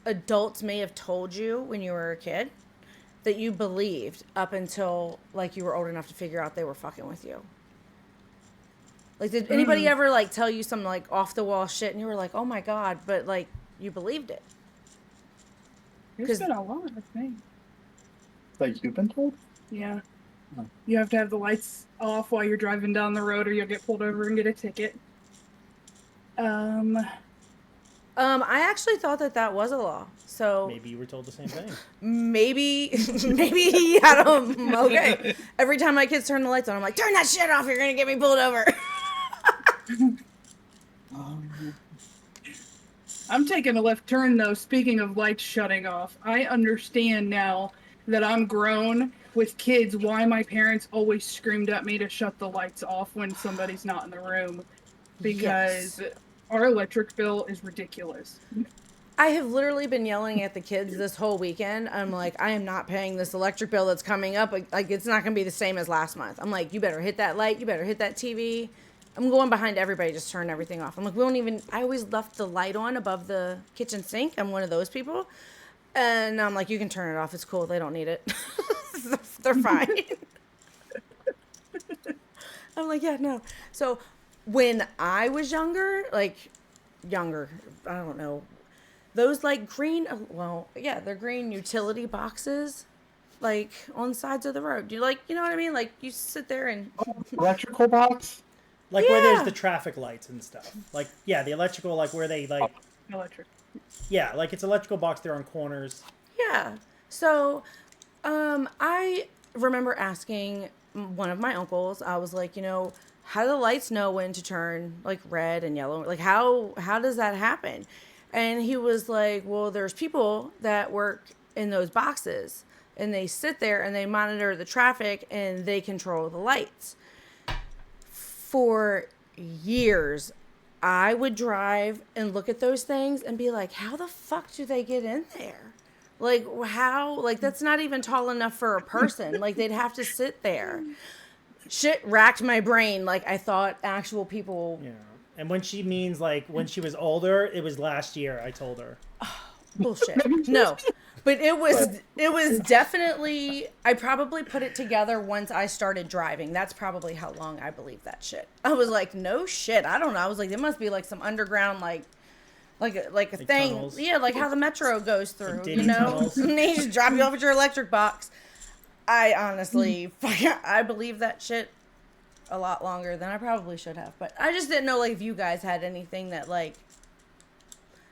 adults may have told you when you were a kid that you believed up until like you were old enough to figure out they were fucking with you. Like, did anybody ever like tell you some like off the wall shit and you were like, oh my God, but like you believed it? There's been a lot, I think. Like you've been told? Yeah. Oh. You have to have the lights off while you're driving down the road or you'll get pulled over and get a ticket. I actually thought that was a law. So Maybe you were told the same thing. maybe I don't. Okay. Every time my kids turn the lights on, I'm like, turn that shit off. You're gonna get me pulled over. I'm taking a left turn though. Speaking of lights shutting off, I understand now that I'm grown with kids why my parents always screamed at me to shut the lights off when somebody's not in the room, because Yes. our electric bill is ridiculous. I have literally been yelling at the kids this whole weekend. I'm like, I am not paying this electric bill that's coming up. Like it's not going to be the same as last month. I'm like, you better hit that light. You better hit that TV. I'm going behind everybody, just turn everything off. I'm like, we don't even, I always left the light on above the kitchen sink. I'm one of those people. And I'm like, you can turn it off. It's cool. They don't need it. They're fine. I'm like, yeah, no. So when I was younger, I don't know, those like green, well, yeah, they're green utility boxes, like on sides of the road. You know what I mean? Like you sit there and Electrical box? Like where there's Yeah. the traffic lights and stuff. Like, yeah, the electrical, like where they like, Electric. yeah, like it's electrical box. They're on corners. yeah. So, I remember asking one of my uncles. I was like, how do the lights know when to turn like red and yellow? Like how does that happen? And he was like, well, there's people that work in those boxes and they sit there and they monitor the traffic and they control the lights. For years, I would drive and look at those things and be like, how the fuck do they get in there? Like, how? Like, that's not even tall enough for a person. Like, they'd have to sit there. Shit racked my brain. Like, I thought actual people. Yeah. And when she means like when she was older, it was last year. I told her. Bullshit. No. But it was definitely, I probably put it together once I started driving. That's probably how long I believed that shit. I was like, no shit. I don't know. I was like, there must be like some underground, like a thing. tunnels. Yeah, like how the metro goes through, Ditty tunnels. And they just drop you off at your electric box. I honestly, I believe that shit a lot longer than I probably should have. But I just didn't know, like, if you guys had anything that, like,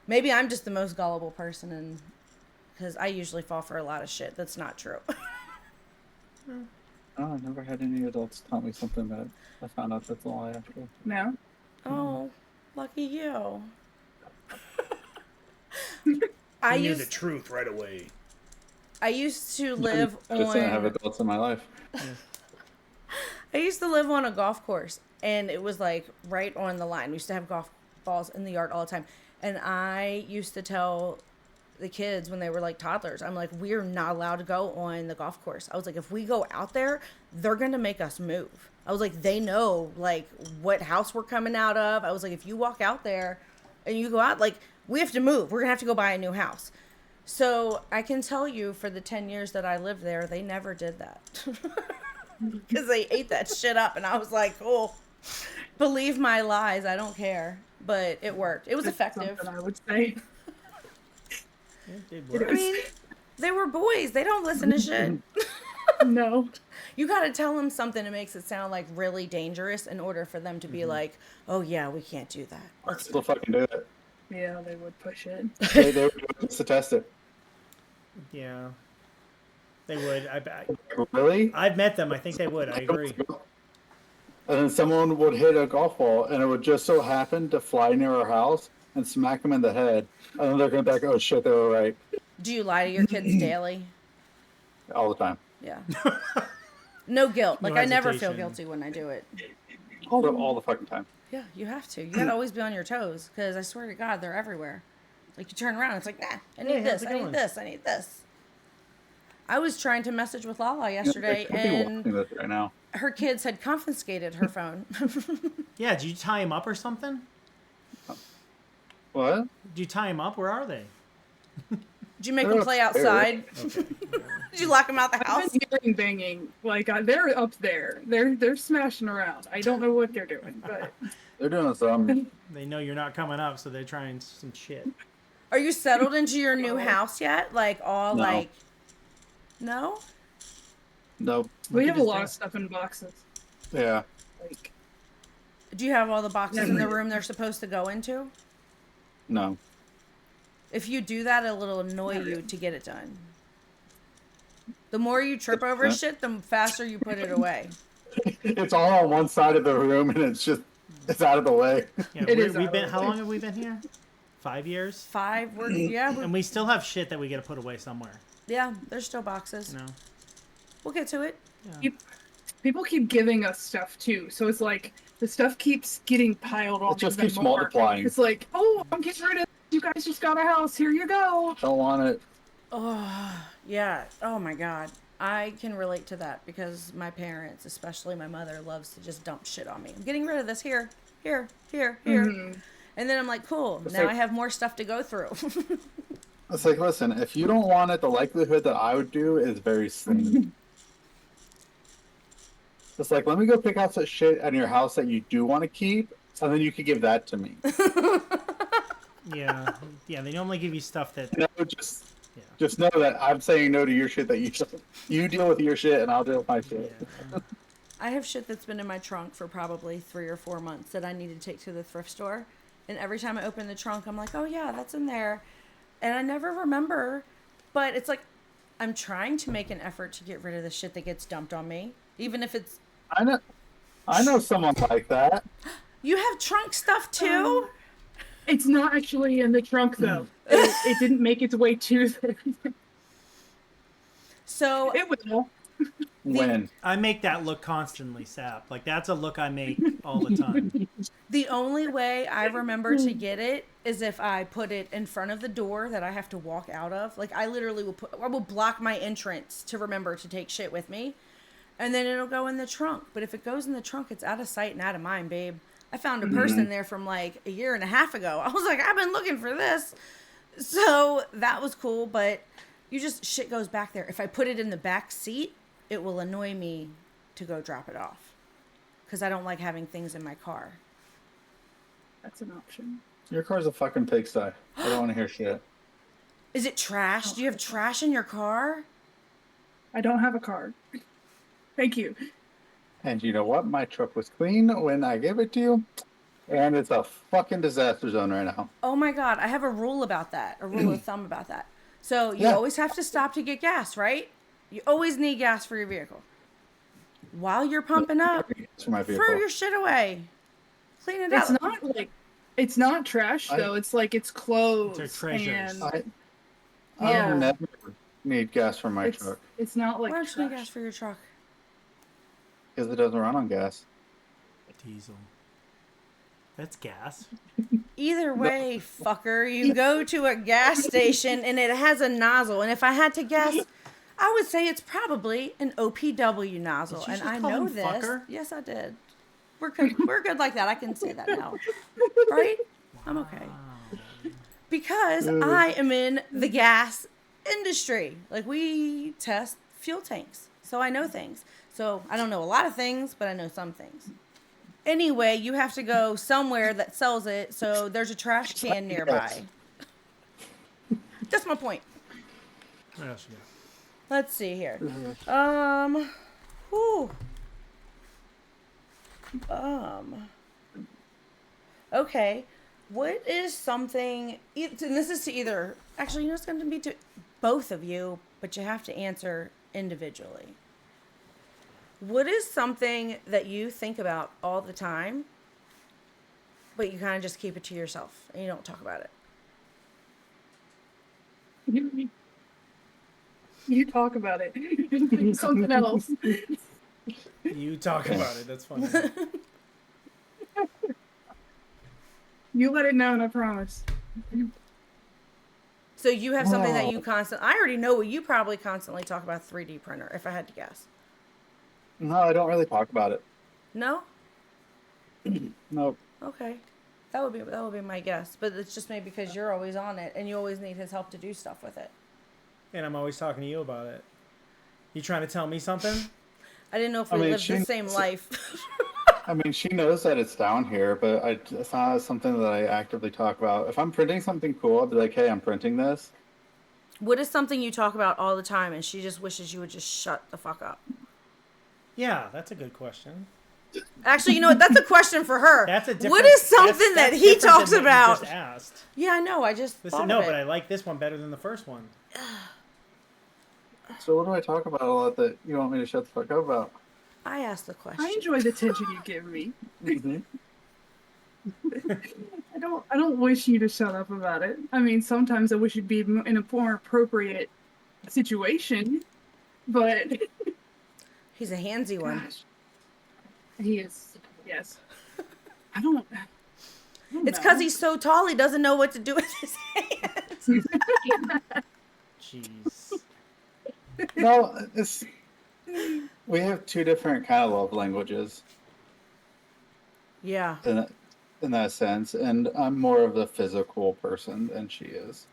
maybe I'm just the most gullible person, and because I usually fall for a lot of shit that's not true. Oh, I never had any adults tell me something that I found out that's a lie after. No. Oh, lucky you. I knew the truth right away. I used to live Just didn't have on. adults in my life. I used to live on a golf course, and it was like right on the line. We used to have golf balls in the yard all the time, and I used to tell the kids when they were like toddlers, I'm like, we're not allowed to go on the golf course. I was like, if we go out there, they're gonna make us move. I was like, they know like what house we're coming out of. I was like, if you walk out there and you go out, like, we have to move. We're gonna have to go buy a new house. So I can tell you, for the 10 years that I lived there, they never did that. Because they ate that shit up, and I was like, cool. Believe my lies, I don't care. But it worked. It was That's effective. something I would say. It I mean, they were boys. They don't listen to shit. No. You gotta tell them something that makes it sound like really dangerous in order for them to be like, oh yeah, we can't do that. Let's Still fucking do it. Yeah, they would push it. They would do it just to test it. Yeah. They would. Really? I've met them. I think they would. I agree. And then someone would hit a golf ball, and it would just so happen to fly near our house and smack them in the head. And then they're going to be like, oh shit, they were right. Do you lie to your kids daily? All the time. Yeah. No guilt. Like, No I never feel hesitation. guilty when I do it. All the fucking time. Yeah, you have to. You gotta always be on your toes, because I swear to God, they're everywhere. Like, you turn around, it's like, nah, I need Hey, how's this, it I need going? this, I need this. I was trying to message with Lala yesterday, They could be watching and this right now. her kids had confiscated her phone. Yeah. Did you tie him up or something? What? Did you tie him up? Where are they? Did you make They're them play upstairs. outside? Okay. Did you lock them out the I've house? been hearing banging. Like, they're up there. They're smashing around. I don't know what they're doing, but They're doing some. They know you're not coming up, so they're trying some shit. Are you settled into your new house yet? Like, all No. like, no? Nope. we have a just lot do- of stuff in boxes. Yeah. Like, Do you have all the boxes in the room they're supposed to go into? No. If you do that, it'll annoy you to get it done. The more you trip over shit, the faster you put it away. It's all on one side of the room, and it's out of the way. Yeah, It is we've out been. of How the way. long have we been here? 5 years. 5. We're And we still have shit that we got to put away somewhere. yeah. There's still boxes. You know. We'll get to it. Yeah. People keep giving us stuff too, so it's like the stuff keeps getting piled on. It just even keeps more. multiplying. It's like, oh, I'm getting rid of it. You guys just got a house. Here you go. Don't want it. Oh yeah. Oh my God. I can relate to that because my parents, especially my mother, loves to just dump shit on me. I'm getting rid of this here. And then I'm like, cool. It's now like- I have more stuff to go through. It's like, listen, if you don't want it, the likelihood that I would do is very slim. It's like, let me go pick out some shit in your house that you do want to keep, and then you could give that to me. Yeah. Yeah. They normally give you stuff that. You know, just know that I'm saying no to your shit that you deal with your shit, and I'll deal with my shit. Yeah. I have shit that's been in my trunk for probably 3 or 4 months that I need to take to the thrift store. And every time I open the trunk, I'm like, oh yeah, that's in there. And I never remember. But it's like, I'm trying to make an effort to get rid of the shit that gets dumped on me. Even if it's... I know someone like that. You have trunk stuff too? It's not actually in the trunk though. It didn't make its way to there. So... It will. When? I make that look constantly, Sap. Like, that's a look I make all the time. The only way I remember to get it is if I put it in front of the door that I have to walk out of. Like, I literally will block my entrance to remember to take shit with me. And then it'll go in the trunk. But if it goes in the trunk, it's out of sight and out of mind, babe. I found a person there from like a year and a half ago. I was like, I've been looking for this. So that was cool. But shit goes back there. If I put it in the back seat, it will annoy me to go drop it off. Because I don't like having things in my car. That's an option. Your car's a fucking pigsty. I don't want to hear shit. Is it trash? Do you have trash in your car? I don't have a car. Thank you. And you know what? My truck was clean when I gave it to you, and it's a fucking disaster zone right now. Oh my God, I have a rule about that, a rule of thumb about that. So you Yeah. always have to stop to get gas, right? You always need gas for your vehicle. While you're pumping up, It's for my vehicle. throw your shit away. Clean it It's up. not like it's not trash though. It's like it's clothes. They're treasures. And I Yeah. never need gas for my it's, truck it's not like Why don't you need trash. gas for your truck? because it doesn't run on gas. Diesel. That's gas. Either way, fucker, you go to a gas station and it has a nozzle. And if I had to guess, I would say it's probably an OPW nozzle. Did you And just I call know him this. fucker? Yes, I did. We're good. We're good like that. I can say that now. Right? I'm okay. Because I am in the gas industry. Like, we test fuel tanks. So I know things. So I don't know a lot of things, but I know some things. Anyway, you have to go somewhere that sells it, so there's a trash can nearby. That's my point. What else you got? Let's see here. Whew. Okay. What is something, and this is to either, actually, you know, it's going to be to both of you, but you have to answer individually. What is something that you think about all the time, but you kind of just keep it to yourself and you don't talk about it? You talk about it. Something else. You talk about it. That's funny. You let it know, I promise. So you have something that you I already know what you probably constantly talk about, 3D printer, if I had to guess. No, I don't really talk about it. No? Nope. Okay. That would be my guess. But it's just maybe because you're always on it and you always need his help to do stuff with it. And I'm always talking to you about it. You trying to tell me something? I didn't know if we lived the same life. I mean, she knows that it's down here, but it's not something that I actively talk about. If I'm printing something cool, I'll be like, hey, I'm printing this. What is something you talk about all the time and she just wishes you would just shut the fuck up? Yeah, that's a good question. Actually, you know what? That's a question for her. That's a different. What is something that he different talks than what you about? just asked. Yeah, I know. I just Listen, thought no, of it. but I like this one better than the first one. So what do I talk about a lot that you want me to shut the fuck up about? I asked the question. I enjoy the attention you give me. Mm-hmm. I don't wish you to shut up about it. I mean, sometimes I wish you'd be in a more appropriate situation, but He's a handsy one. gosh, he is. Yes. I don't It's know. because he's so tall, he doesn't know what to do with his hands. Jeez. No, we have two different kind of love languages Yeah. in that sense, and I'm more of the physical person than she is.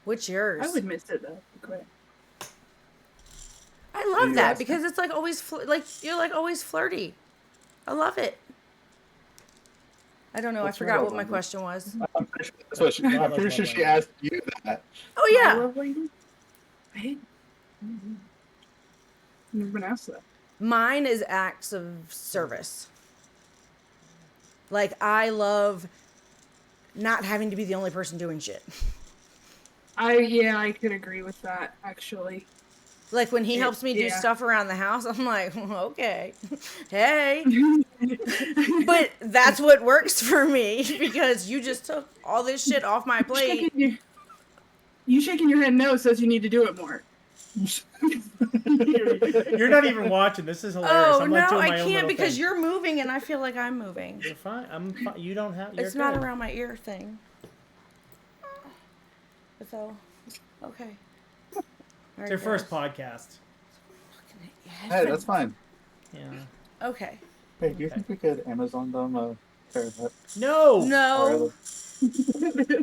What's yours? I would miss it though. Quick. I love You that asked because it's like always like you're like always flirty. I love it. I don't know. What's I your forgot love what my language? question was. I'm pretty sure, that's what I'm pretty sure she asked you that. Oh My yeah, love language? I hate. Never been asked that. mine is acts of service. Like I love not having to be the only person doing shit. I could agree with that actually. Like when he helps me do Yeah. stuff around the house, I'm like, okay, hey. But that's what works for me because you just took all this shit off my plate. You shaking your head no says you need to do it more. You're not even watching. This is hilarious. Oh I'm no, like doing my I own can't little because thing. you're moving and I feel like I'm moving. You're fine. I'm fine. You don't have. You're It's not good. around my ear thing. So, okay. It's your first podcast. Hey, that's fine. Yeah. Okay. Hey, do you think we could Amazon them a pair of that? No. No. Yeah,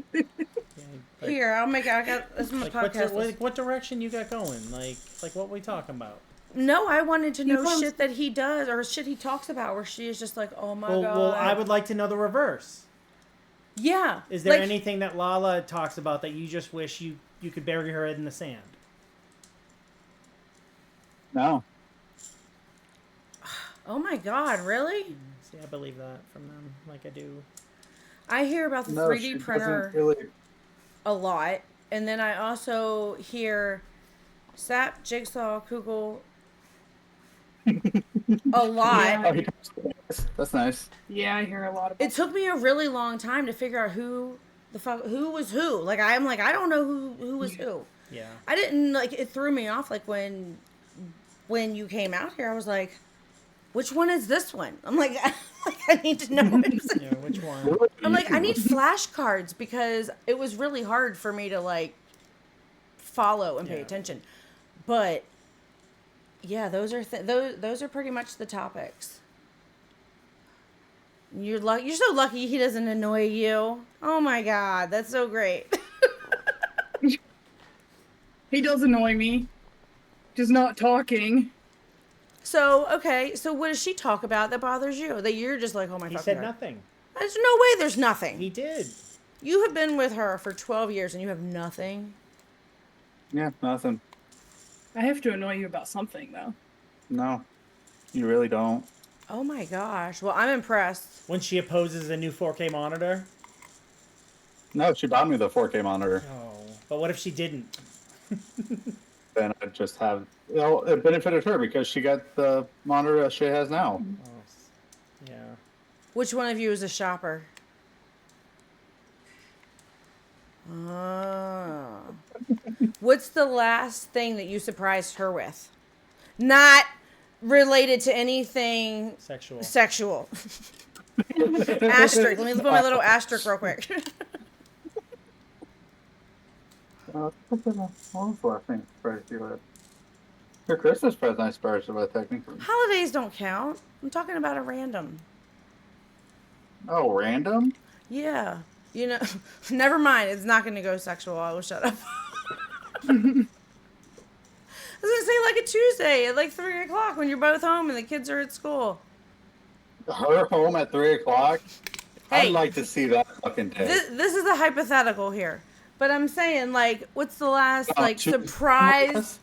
like, Here, I'll make it. I got this is my like podcast. list. what direction you got going? Like what we talking about? No, I wanted to know post- shit that he does or shit he talks about where she is just like, oh my god. Well, I would like to know the reverse. Yeah. Is there like, anything that Lala talks about that you just wish you could bury her head in the sand? No. Oh my god, really? See, I believe that from them, like I do. I hear about the No, 3D she doesn't printer really. a lot, and then I also hear jigsaw, Kugel a lot. Yeah. Oh, he talks about this. That's nice. Yeah, I hear a lot about It took me a really long time to figure out who was who. Like I don't know who was who. Yeah. I didn't like it threw me off like when you came out here I was like, which one is this one? I'm like, I need to know Yeah, which one? I'm like, I need flashcards because it was really hard for me to like follow and pay Yeah. attention. But yeah, those are pretty much the topics. You're so lucky he doesn't annoy you. Oh my god, that's so great. He does annoy me. Just not talking. So, okay, so what does she talk about that bothers you? That you're just like, oh my He fucking said god. nothing. There's no way there's nothing. He did. You have been with her for 12 years and you have nothing. Yeah, nothing. I have to annoy you about something though. No, you really don't. Oh my gosh. Well, I'm impressed. When she opposes a new 4K monitor. No, she bought me the 4K monitor. Oh, but what if she didn't? Then I'd just have. You know, it benefited her because she got the monitor that she has now. Oh, yeah. Which one of you is a shopper? What's the last thing that you surprised her with? Not related to anything Sexual. sexual. Asterisk. Let me put my little asterisk real quick. What was the last thing I surprised you with? Your Christmas present I surprised you with, technically. Holidays don't count. I'm talking about a random. Oh, random? Yeah. You know, never mind. It's not going to go sexual. I will shut up. I was going to say like a Tuesday at like 3 o'clock when you're both home and the kids are at school. Her home at 3 o'clock? Hey. I'd like to see that fucking day. This is a hypothetical here. But I'm saying, like, what's the last, Oh, like, Tuesday. surprise?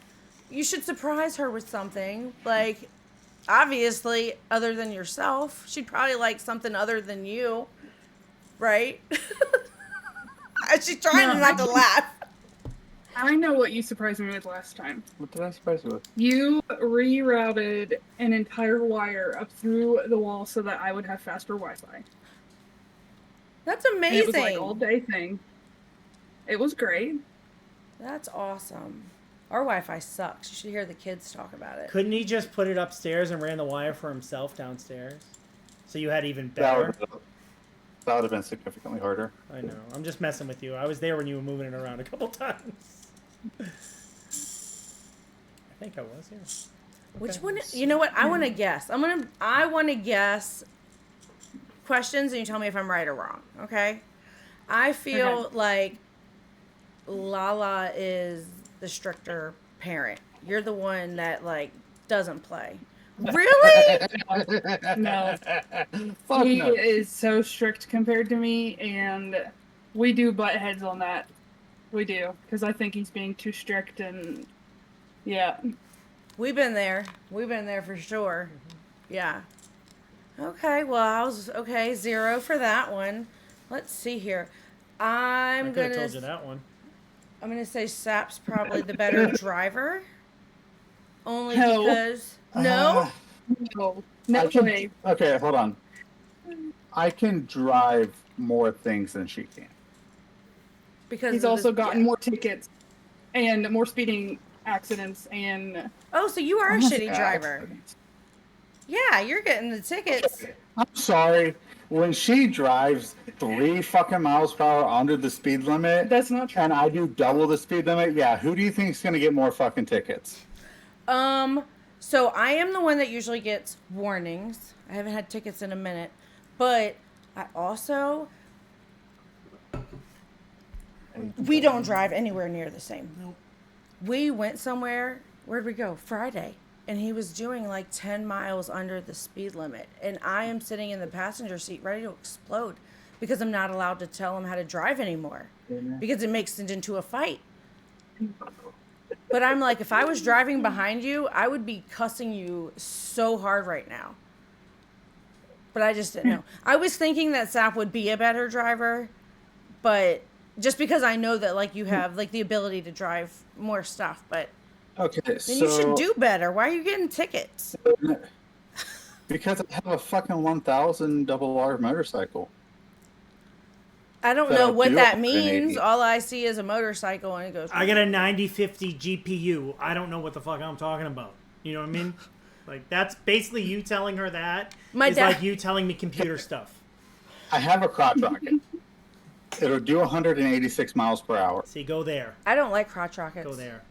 You should surprise her with something. Like, obviously, other than yourself. She'd probably like something other than you. Right? She's trying not to laugh. I know what you surprised me with last time. What did I surprise you with? You rerouted an entire wire up through the wall so that I would have faster Wi-Fi. That's And amazing. it was like all day thing. It was great. That's awesome. Our Wi-Fi sucks. You should hear the kids talk about it. Couldn't he just put it upstairs and ran the wire for himself downstairs? So you had even That better. would have been significantly harder. I know. I'm just messing with you. I was there when you were moving it around a couple times. I think I was here. Which Okay. one? You know what? I want to guess. I want to guess questions, and you tell me if I'm right or wrong. Okay. I feel Okay. like Lala is the stricter parent. You're the one that like doesn't play. Really? No. Fuck He no. is so strict compared to me, and we do butt heads on that. We do, because I think he's being too strict, and yeah. We've been there. We've been there for sure. Yeah. Okay. Well, I was okay. 0 for that one. Let's see here. I I'm could have gonna. told you that one. I'm gonna say Sap's probably the better driver. Only No. because no. No, I no can, way. okay, hold on. I can drive more things than she can. Because He's of also this- gotten yeah. more tickets and more speeding accidents, and Oh, so you are a Almost shitty driver. accidents. Yeah, you're getting the tickets. I'm sorry. When she drives 3 fucking miles per hour under the speed limit, that's not true. and I do double the speed limit, yeah, who do you think is going to get more fucking tickets? So I am the one that usually gets warnings. I haven't had tickets in a minute, but I also we don't drive anywhere near the same. Nope. We went somewhere. Where'd we go? Friday. And he was doing like 10 miles under the speed limit. And I am sitting in the passenger seat ready to explode because I'm not allowed to tell him how to drive anymore because it makes it into a fight. But I'm like, if I was driving behind you, I would be cussing you so hard right now. But I just didn't know. I was thinking that Sap would be a better driver, but just because I know that like you have like the ability to drive more stuff, but Okay, then so you should do better. Why are you getting tickets? because I have a fucking 1000 double R motorcycle. I don't But know I what do that have an means. 80. All I see is a motorcycle and it goes. I got a 9050 GPU. I don't know what the fuck I'm talking about. You know what I mean? Like, that's basically you telling her that. My It's dad- like you telling me computer stuff. I have a crotch rocket. It'll do 186 miles per hour. See, go there. I don't like crotch rockets. Go there.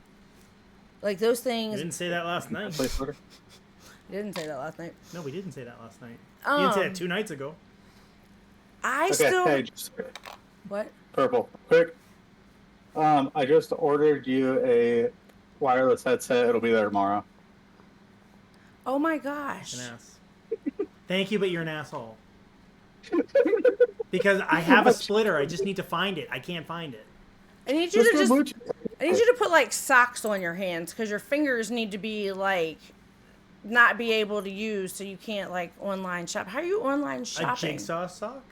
Like those You things. didn't say that last night. Play footer? I didn't say that last night. No, we didn't say that last night. You didn't say that 2 nights ago. I Okay, still. hey, just What? purple, quick. I just ordered you a wireless headset. It'll be there tomorrow. Oh my gosh. An ass. Thank you, but you're an asshole. Because I have a splitter. I just need to find it. I can't find it. I need you to go just. Bluetooth. I need you to put like socks on your hands because your fingers need to be like not be able to use so you can't like online shop. How are you online A shopping? jigsaw sock?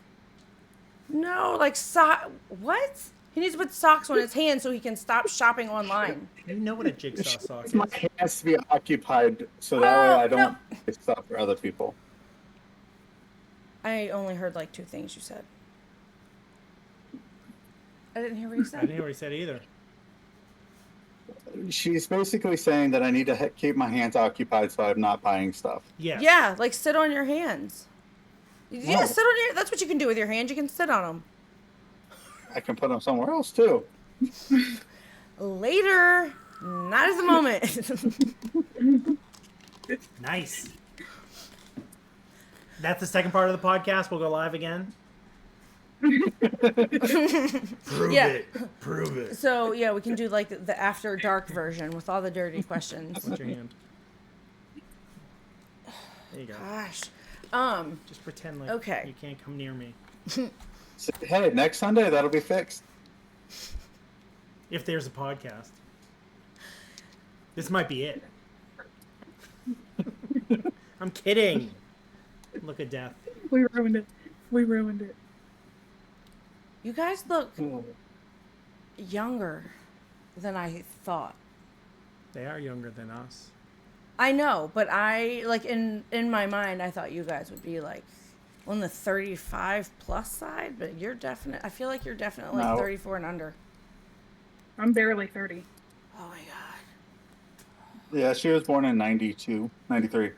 No, like sock. What? He needs to put socks on his hands so he can stop shopping online. You know what a jigsaw sock is. My hands to be occupied so that way I Oh, don't do stuff for other people. I only heard like 2 things you said. I didn't hear what you I didn't said. hear what he said either. She's basically saying that I need to keep my hands occupied so I'm not buying stuff. Yes. Yeah, like sit on your hands. Yeah, No. sit on your. That's what you can do with your hands. You can sit on them. I can put them somewhere else too. Later, not at the moment. Nice. That's the second part of the podcast. We'll go live again. Prove Yeah. it. Prove it. So yeah, we can do like the after dark version with all the dirty questions. What's your hand? There you go. Gosh. Just pretend like Okay. you can't come near me. So, hey, next Sunday that'll be fixed. If there's a podcast. This might be it. I'm kidding. Look at death. We ruined it. We ruined it. You guys look younger than I thought. They are younger than us. I know, but I like in my mind I thought you guys would be like on the 35 plus side, but you're definitely, I feel like you're definitely No. 34 and under. I'm barely 30. Oh my God. Yeah, she was born in 92, 93.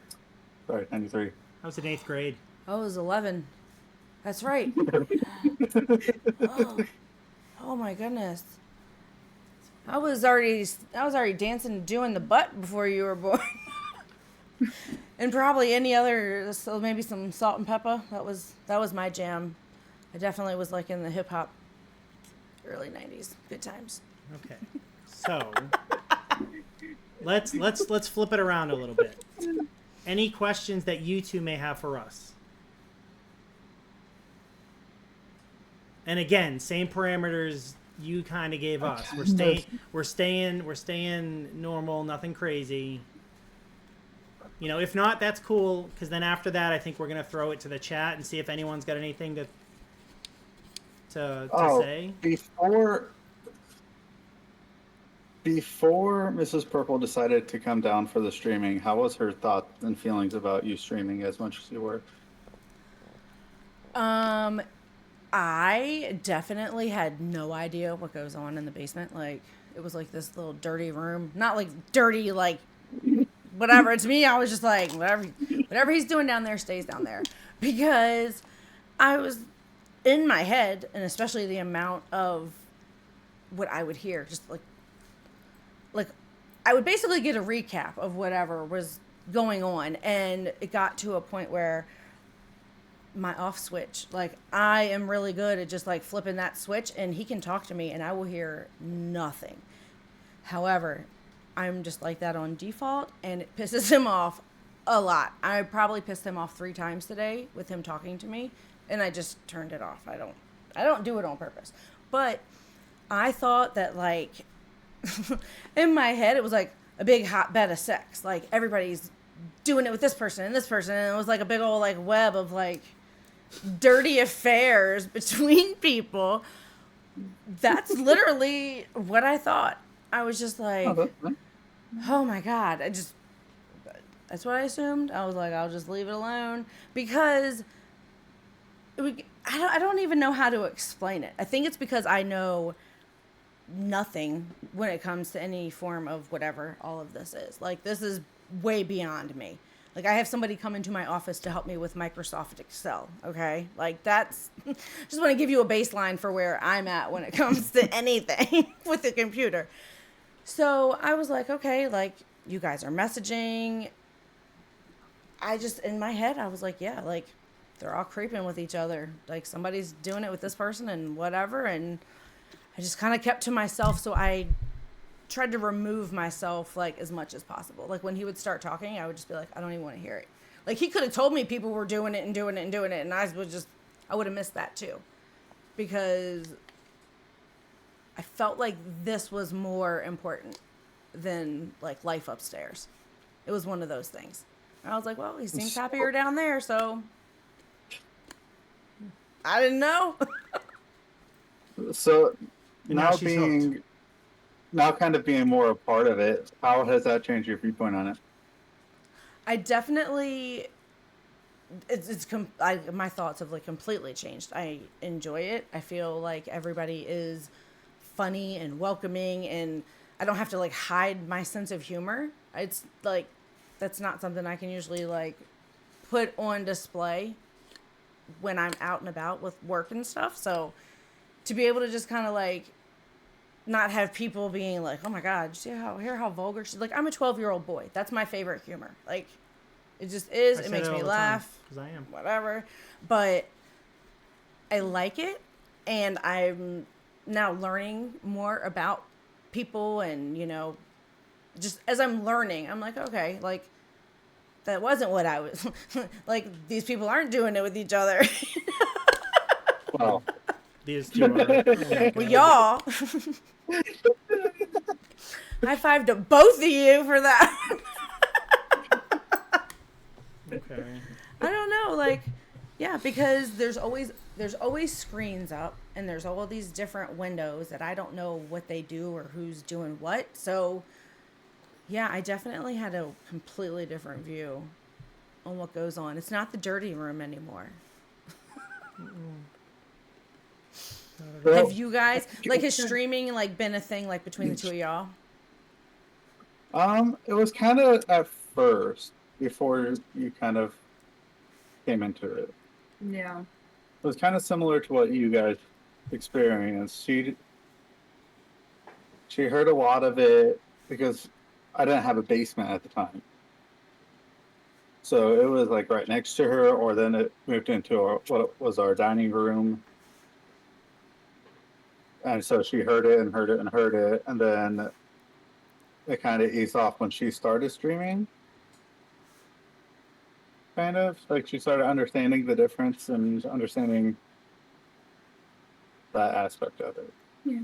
Sorry, 93. I was in 8th grade. I was 11. That's right. Oh my goodness. I was already dancing and doing the butt before you were born. And probably any other, so maybe some salt and pepper. That was my jam. I definitely was like in the hip hop early 90s. Good times. Okay. So let's flip it around a little bit. Any questions that you two may have for us? And again, same parameters you kind of gave us. We're staying normal, nothing crazy. You know, if not, that's cool, because then after that, I think we're gonna throw it to the chat and see if anyone's got anything to say. Before Mrs. Purple decided to come down for the streaming, how was her thoughts and feelings about you streaming as much as you were? I definitely had no idea what goes on in the basement. Like, it was like this little dirty room. Not like dirty, like whatever. To me, I was just like, whatever he's doing down there stays down there. Because I was in my head, and especially the amount of what I would hear, just like I would basically get a recap of whatever was going on. And it got to a point where my off switch, like, I am really good at just like flipping that switch, and he can talk to me and I will hear nothing. However, I'm just like that on default, and it pisses him off a lot. I probably pissed him off 3 times today with him talking to me, and I just turned it off. I don't do it on purpose. But I thought that, like, in my head, it was like a big hotbed of sex. Like, everybody's doing it with this person and this person, and it was like a big old like web of like dirty affairs between people. That's literally what I thought. I was just like, oh my God. That's what I assumed. I was like, I'll just leave it alone, because I don't even know how to explain it. I think it's because I know nothing when it comes to any form of whatever all of this is. Like, this is way beyond me. Like, I have somebody come into my office to help me with Microsoft Excel, okay? Like, that's... just want to give you a baseline for where I'm at when it comes to anything with the computer. So I was like, okay, like, you guys are messaging. I just, in my head, I was like, yeah, like, they're all creeping with each other. Like, somebody's doing it with this person and whatever, and I just kind of kept to myself, so I tried to remove myself, like, as much as possible. Like, when he would start talking, I would just be like, I don't even want to hear it. Like, he could have told me people were doing it and doing it and doing it, and I would have missed that too. Because I felt like this was more important than, like, life upstairs. It was one of those things. And I was like, well, he seems happier down there, so I didn't know. So now she's hooked. now kind of being more a part of it, how has that changed your viewpoint on it? I definitely, my thoughts have like completely changed. I enjoy it. I feel like everybody is funny and welcoming, and I don't have to like hide my sense of humor. It's like, that's not something I can usually like put on display when I'm out and about with work and stuff. So to be able to just kind of like not have people being like, oh my God, you hear how vulgar she's like, I'm a 12-year-old boy. That's my favorite humor. Like, it just is. It makes me laugh. Because I am. Whatever. But I like it. And I'm now learning more about people, and, you know, just as I'm learning, I'm like, okay, like, that wasn't what I was like. These people aren't doing it with each other. Well, These two are. Oh Well, y'all. High five to both of you for that. Okay. I don't know, like, yeah, because there's always screens up, and there's all these different windows that I don't know what they do or who's doing what. So yeah, I definitely had a completely different view on what goes on. It's not the dirty room anymore. Well, Have you guys like has streaming like been a thing like between the two of y'all? It was kind of at first before you kind of came into it. Yeah. It was kind of similar to what you guys experienced. She heard a lot of it because I didn't have a basement at the time. So it was like right next to her, or then it moved into what was our dining room. And so she heard it and heard it and heard it. And then it kind of eased off when she started streaming. Kind of like she started understanding the difference and understanding that aspect of it. Yeah.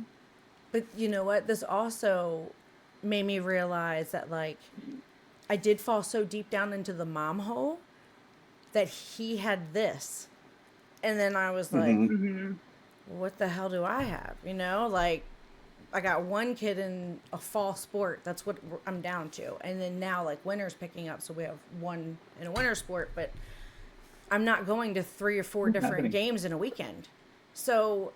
But you know what? This also made me realize that like I did fall so deep down into the mom hole that he had this. And then I was like, Mm-hmm. what the hell do I have? You know, like I got one kid in a fall sport. That's what I'm down to. And then now like winter's picking up. So we have one in a winter sport, but I'm not going to 3 or 4 different games in a weekend. So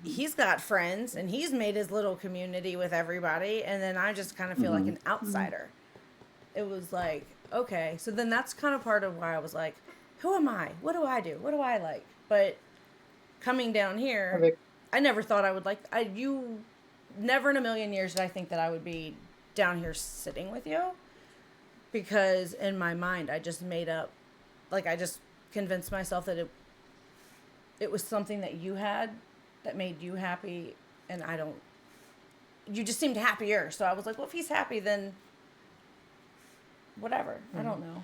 he's got friends and he's made his little community with everybody. And then I just kind of feel like an outsider. It was like, okay. So then that's kind of part of why I was like, who am I? What do I do? What do I like? But coming down here, I never thought I would like, never in a million years did I think that I would be down here sitting with you. Because in my mind, I just made up, like I just convinced myself that it was something that you had that made you happy, and you just seemed happier. So I was like, well, if he's happy, then whatever. I don't know.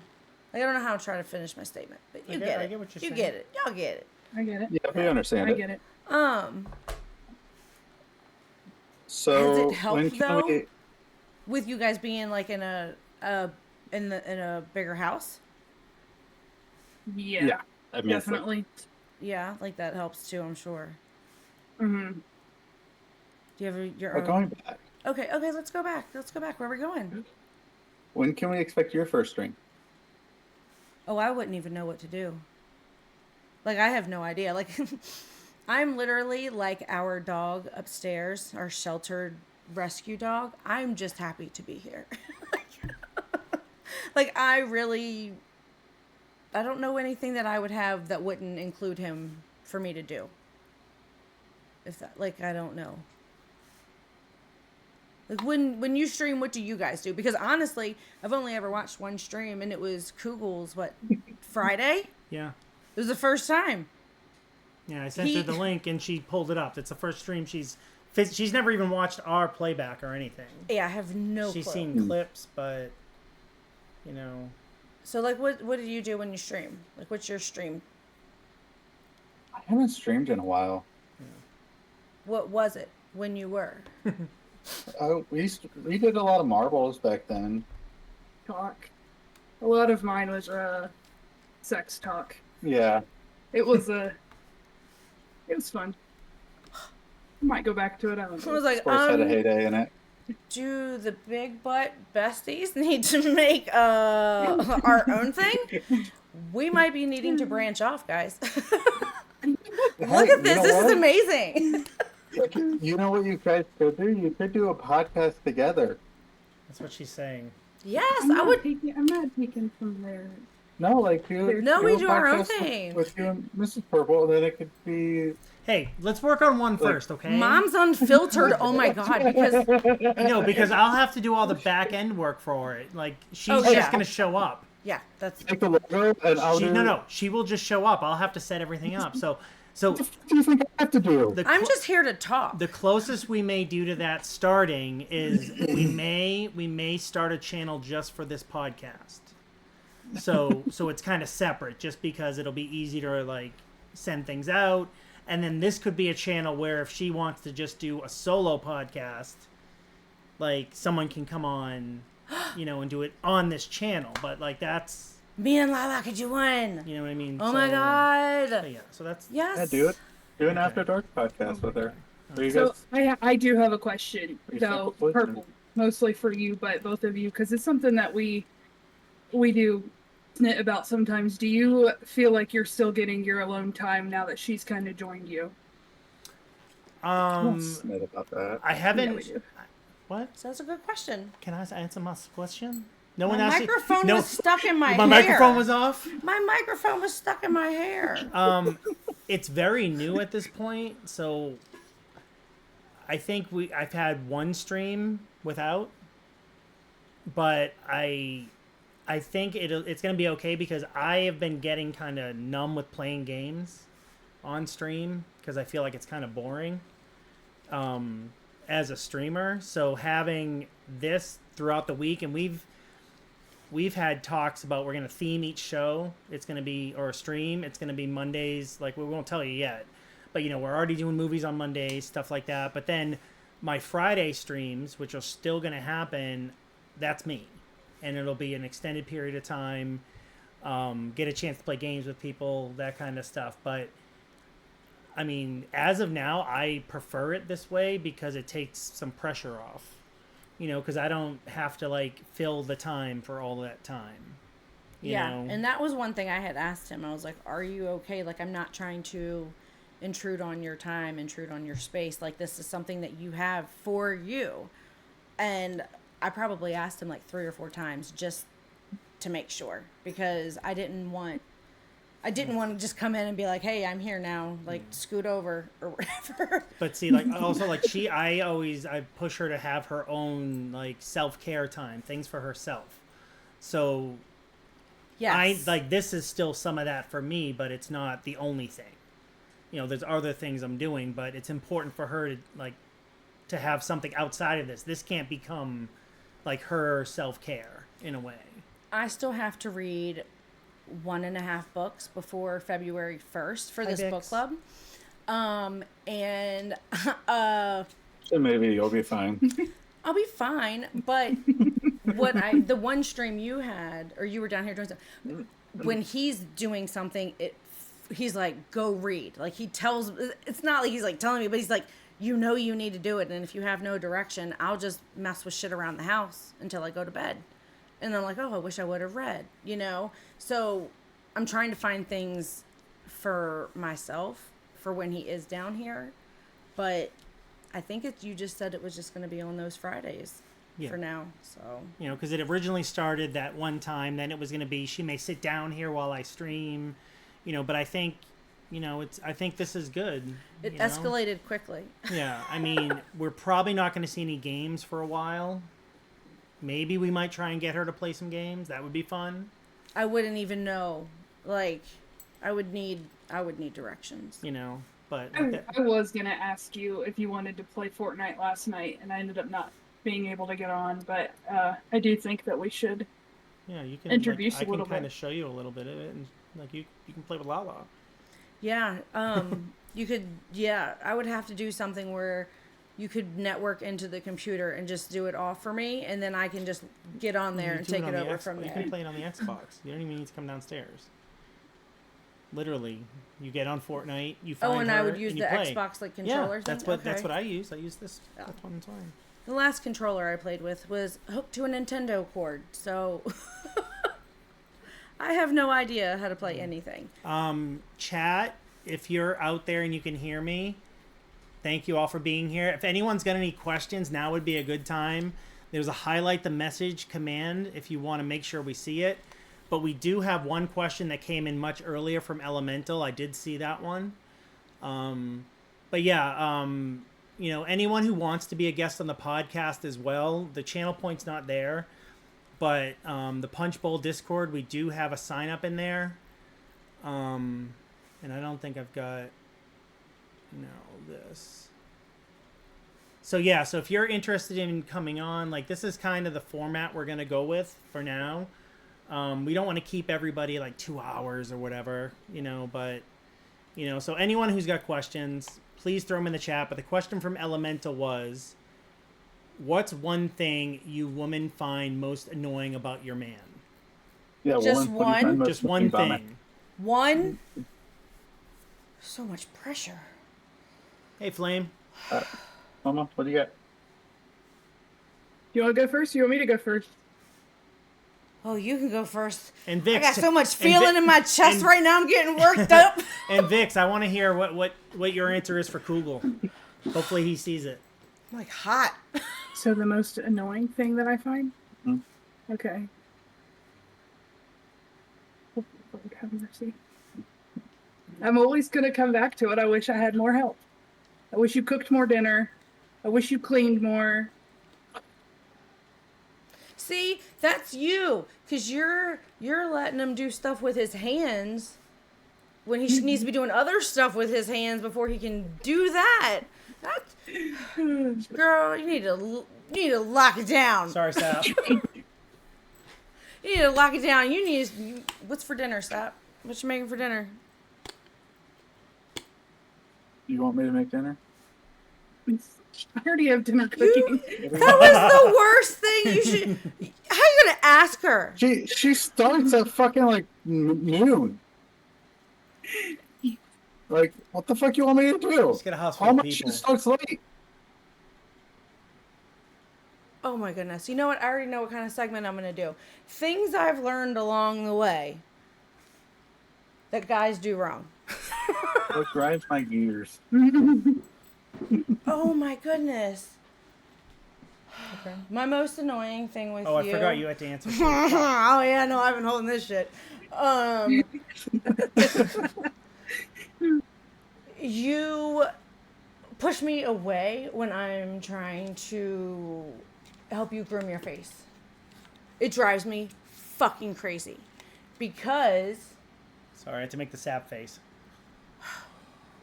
Like, I don't know how to try to finish my statement, but you get it. I get what you're you saying. get it. Y'all get it. I get it. Yeah, we understand I it. get it. So Has it helped, when can though? we? With you guys being like in a bigger house. Yeah. Yeah, I mean, it's like- Definitely. Yeah, like that helps too, I'm sure. Mm-hmm. Do you have your We're own? going back. Okay, let's go back. Where are we going? When can we expect your first stream? Oh, I wouldn't even know what to do. Like, I have no idea. Like, I'm literally like our dog upstairs, our sheltered rescue dog. I'm just happy to be here. Like, I don't know anything that I would have that wouldn't include him for me to do. If that, like, I don't know. Like, when you stream, what do you guys do? Because honestly, I've only ever watched one stream, and it was Kugel's, Friday? Yeah. It was the first time. Yeah, I sent her the link and she pulled it up. It's the first stream she's never even watched our playback or anything. Yeah, I have no She's clue. seen clips, but you know. So like what do you do when you stream? Like what's your stream? I haven't streamed in a while. What was it when you were? We did a lot of marbles back then. Talk. A lot of mine was sex talk. Yeah. It was it was fun. I might go back to it. I don't I know. was like, Sports had a heyday in it. do the big butt besties need to make our own thing? We might be needing to branch off, guys. Look at this. This is amazing. You know what you guys could do? You could do a podcast together. That's what she's saying. Yes, I'm I not would. I'm not taking from there. No, like do. No, we a do our own podcast thing. with you and Mrs. Purple, and then it could be. Hey, let's work on one first, okay? Mom's unfiltered. Oh my god, because No, because I'll have to do all the back end work for it. Like she's Oh, just yeah. gonna show up. yeah, that's Make the logo, and I'll do. No, she will just show up. I'll have to set everything up. So What do you think I have to do? I'm just here to talk. the closest we may do to that starting is we may start a channel just for this podcast. So it's kind of separate, just because it'll be easy to like send things out, and then this could be a channel where if she wants to just do a solo podcast, like someone can come on, and do it on this channel. But like that's, Me and Lala could you win? you know what I mean. Oh my god. So, yeah. So that's Yes. Yeah, do it. Do an After Dark podcast with her. Where you So guys- I do have a question You though, simple Purple, mostly for you, but both of you, because it's something that we do Snit about sometimes. Do you feel like you're still getting your alone time now that she's kind of joined you? Don't snit about that. I Yeah, we haven't. do. What? So that's a good question. Can I answer my question? No My one asked microphone no, was stuck in my hair. my microphone was off. My microphone was stuck in my hair. It's very new at this point, so I think I've had one stream without, but I think it's gonna be okay because I have been getting kind of numb with playing games on stream because I feel like it's kind of boring as a streamer. So having this throughout the week, and we've had talks about we're gonna theme each show. It's gonna be or a stream. It's gonna be Mondays. Like we won't tell you yet, but you know we're already doing movies on Mondays, stuff like that. But then my Friday streams, which are still gonna happen, that's me, and it'll be an extended period of time. Get a chance to play games with people, that kind of stuff. But I mean, as of now, I prefer it this way because it takes some pressure off. You know, because I don't have to like fill the time for all that time. You know? And that was one thing I had asked him. I was like, "Are you okay? Like, I'm not trying to intrude on your time, intrude on your space. Like, this is something that you have for you." And I probably asked him like 3 or 4 times just to make sure because I didn't want to just come in and be like, "Hey, I'm here now. Like, scoot over or whatever." But see, like also like I push her to have her own like self-care time, things for herself. So Yes. this is still some of that for me, but it's not the only thing. You know, there's other things I'm doing, but it's important for her to like to have something outside of this. This can't become like her self-care in a way. I still have to read 1.5 books before February 1st for this book Bix. club. And So maybe you'll be fine. I'll be fine, but the one stream you had, or you were down here doing something, when he's doing something, he's like, "Go read." Like he tells, it's not like he's like telling me, but he's like, "You know, you need to do it." And if you have no direction, I'll just mess with shit around the house until I go to bed. And I'm like, "Oh, I wish I would have read," you know? So I'm trying to find things for myself for when he is down here. But I think you just said it was just going to be on those Fridays for now. So, you know, because it originally started that one time, then it was going to be she may sit down here while I stream, you know, but I think, you know, I think this is good. it escalated quickly. Yeah, I mean, we're probably not going to see any games for a while. Maybe we might try and get her to play some games. That would be fun. I wouldn't even know. Like, I would need directions. You know, but I was gonna ask you if you wanted to play Fortnite last night, and I ended up not being able to get on. But I do think that we should. yeah, you can introduce like, a I little can kind bit. of show you a little bit of it, and like you can play with Lala. Yeah, you could. Yeah, I would have to do something where you could network into the computer and just do it all for me, and then I can just get on there You and do take on it the over from You there. can play it on the Xbox. You don't even need to come downstairs. Literally, you get on Fortnite, you find Oh, and her, I would use and the you play. Xbox like Yeah, controller that's thing. what Okay. I use. I use this. Yeah. That's one time. The last controller I played with was hooked to a Nintendo cord, so I have no idea how to play anything. Chat, if you're out there and you can hear me, thank you all for being here. If anyone's got any questions, now would be a good time. There's a highlight the message command if you want to make sure we see it. But we do have one question that came in much earlier from Elemental. I did see that one. But yeah, you know, anyone who wants to be a guest on the podcast as well, the channel point's not there. But the Punch Bowl Discord, we do have a sign up in there. And I don't think I've got this. So yeah, so if you're interested in coming on, like this is kind of the format we're gonna go with for now. We don't want to keep everybody like 2 hours or whatever, you know, but you know, so anyone who's got questions, please throw them in the chat. But the question from Elemental was, what's one thing you women find most annoying about your man? Yeah, Just what do you find one? most Just one annoying about me? thing. One. So much pressure. Hey, Flame. Mama, what do you got? You want to go first? Or you want me to go first? Oh, you can go first. And I Vix, got so much feeling in my chest right now. I'm getting worked up. And Vix, I want to hear what your answer is for Kugel. Hopefully he sees it. I'm like hot. So the most annoying thing that I find? Hmm. Okay. Oh, Lord have mercy. I'm always going to come back to it. I wish I had more help. I wish you cooked more dinner. I wish you cleaned more. See, that's you, because you're letting him do stuff with his hands when he needs to be doing other stuff with his hands before he can do that. Girl, you need to lock it down. Sorry, Sap. You need to lock it down. What's for dinner, Sap? What you making for dinner? You want me to make dinner? I already have dinner cooking. That was the worst thing. You should. How you gonna ask her? She starts at fucking like noon. Like, what the fuck you want me to do? Just get a house full How of much people. she starts late? Oh my goodness. You know what? I already know what kind of segment I'm gonna do. Things I've learned along the way that guys do wrong. What grinds my gears? Oh my goodness. My most annoying thing with Oh, you. I forgot you had to answer. Oh yeah, no, I've been holding this shit. You push me away when I'm trying to help you groom your face. It drives me fucking crazy because Sorry, I had to make the sap face.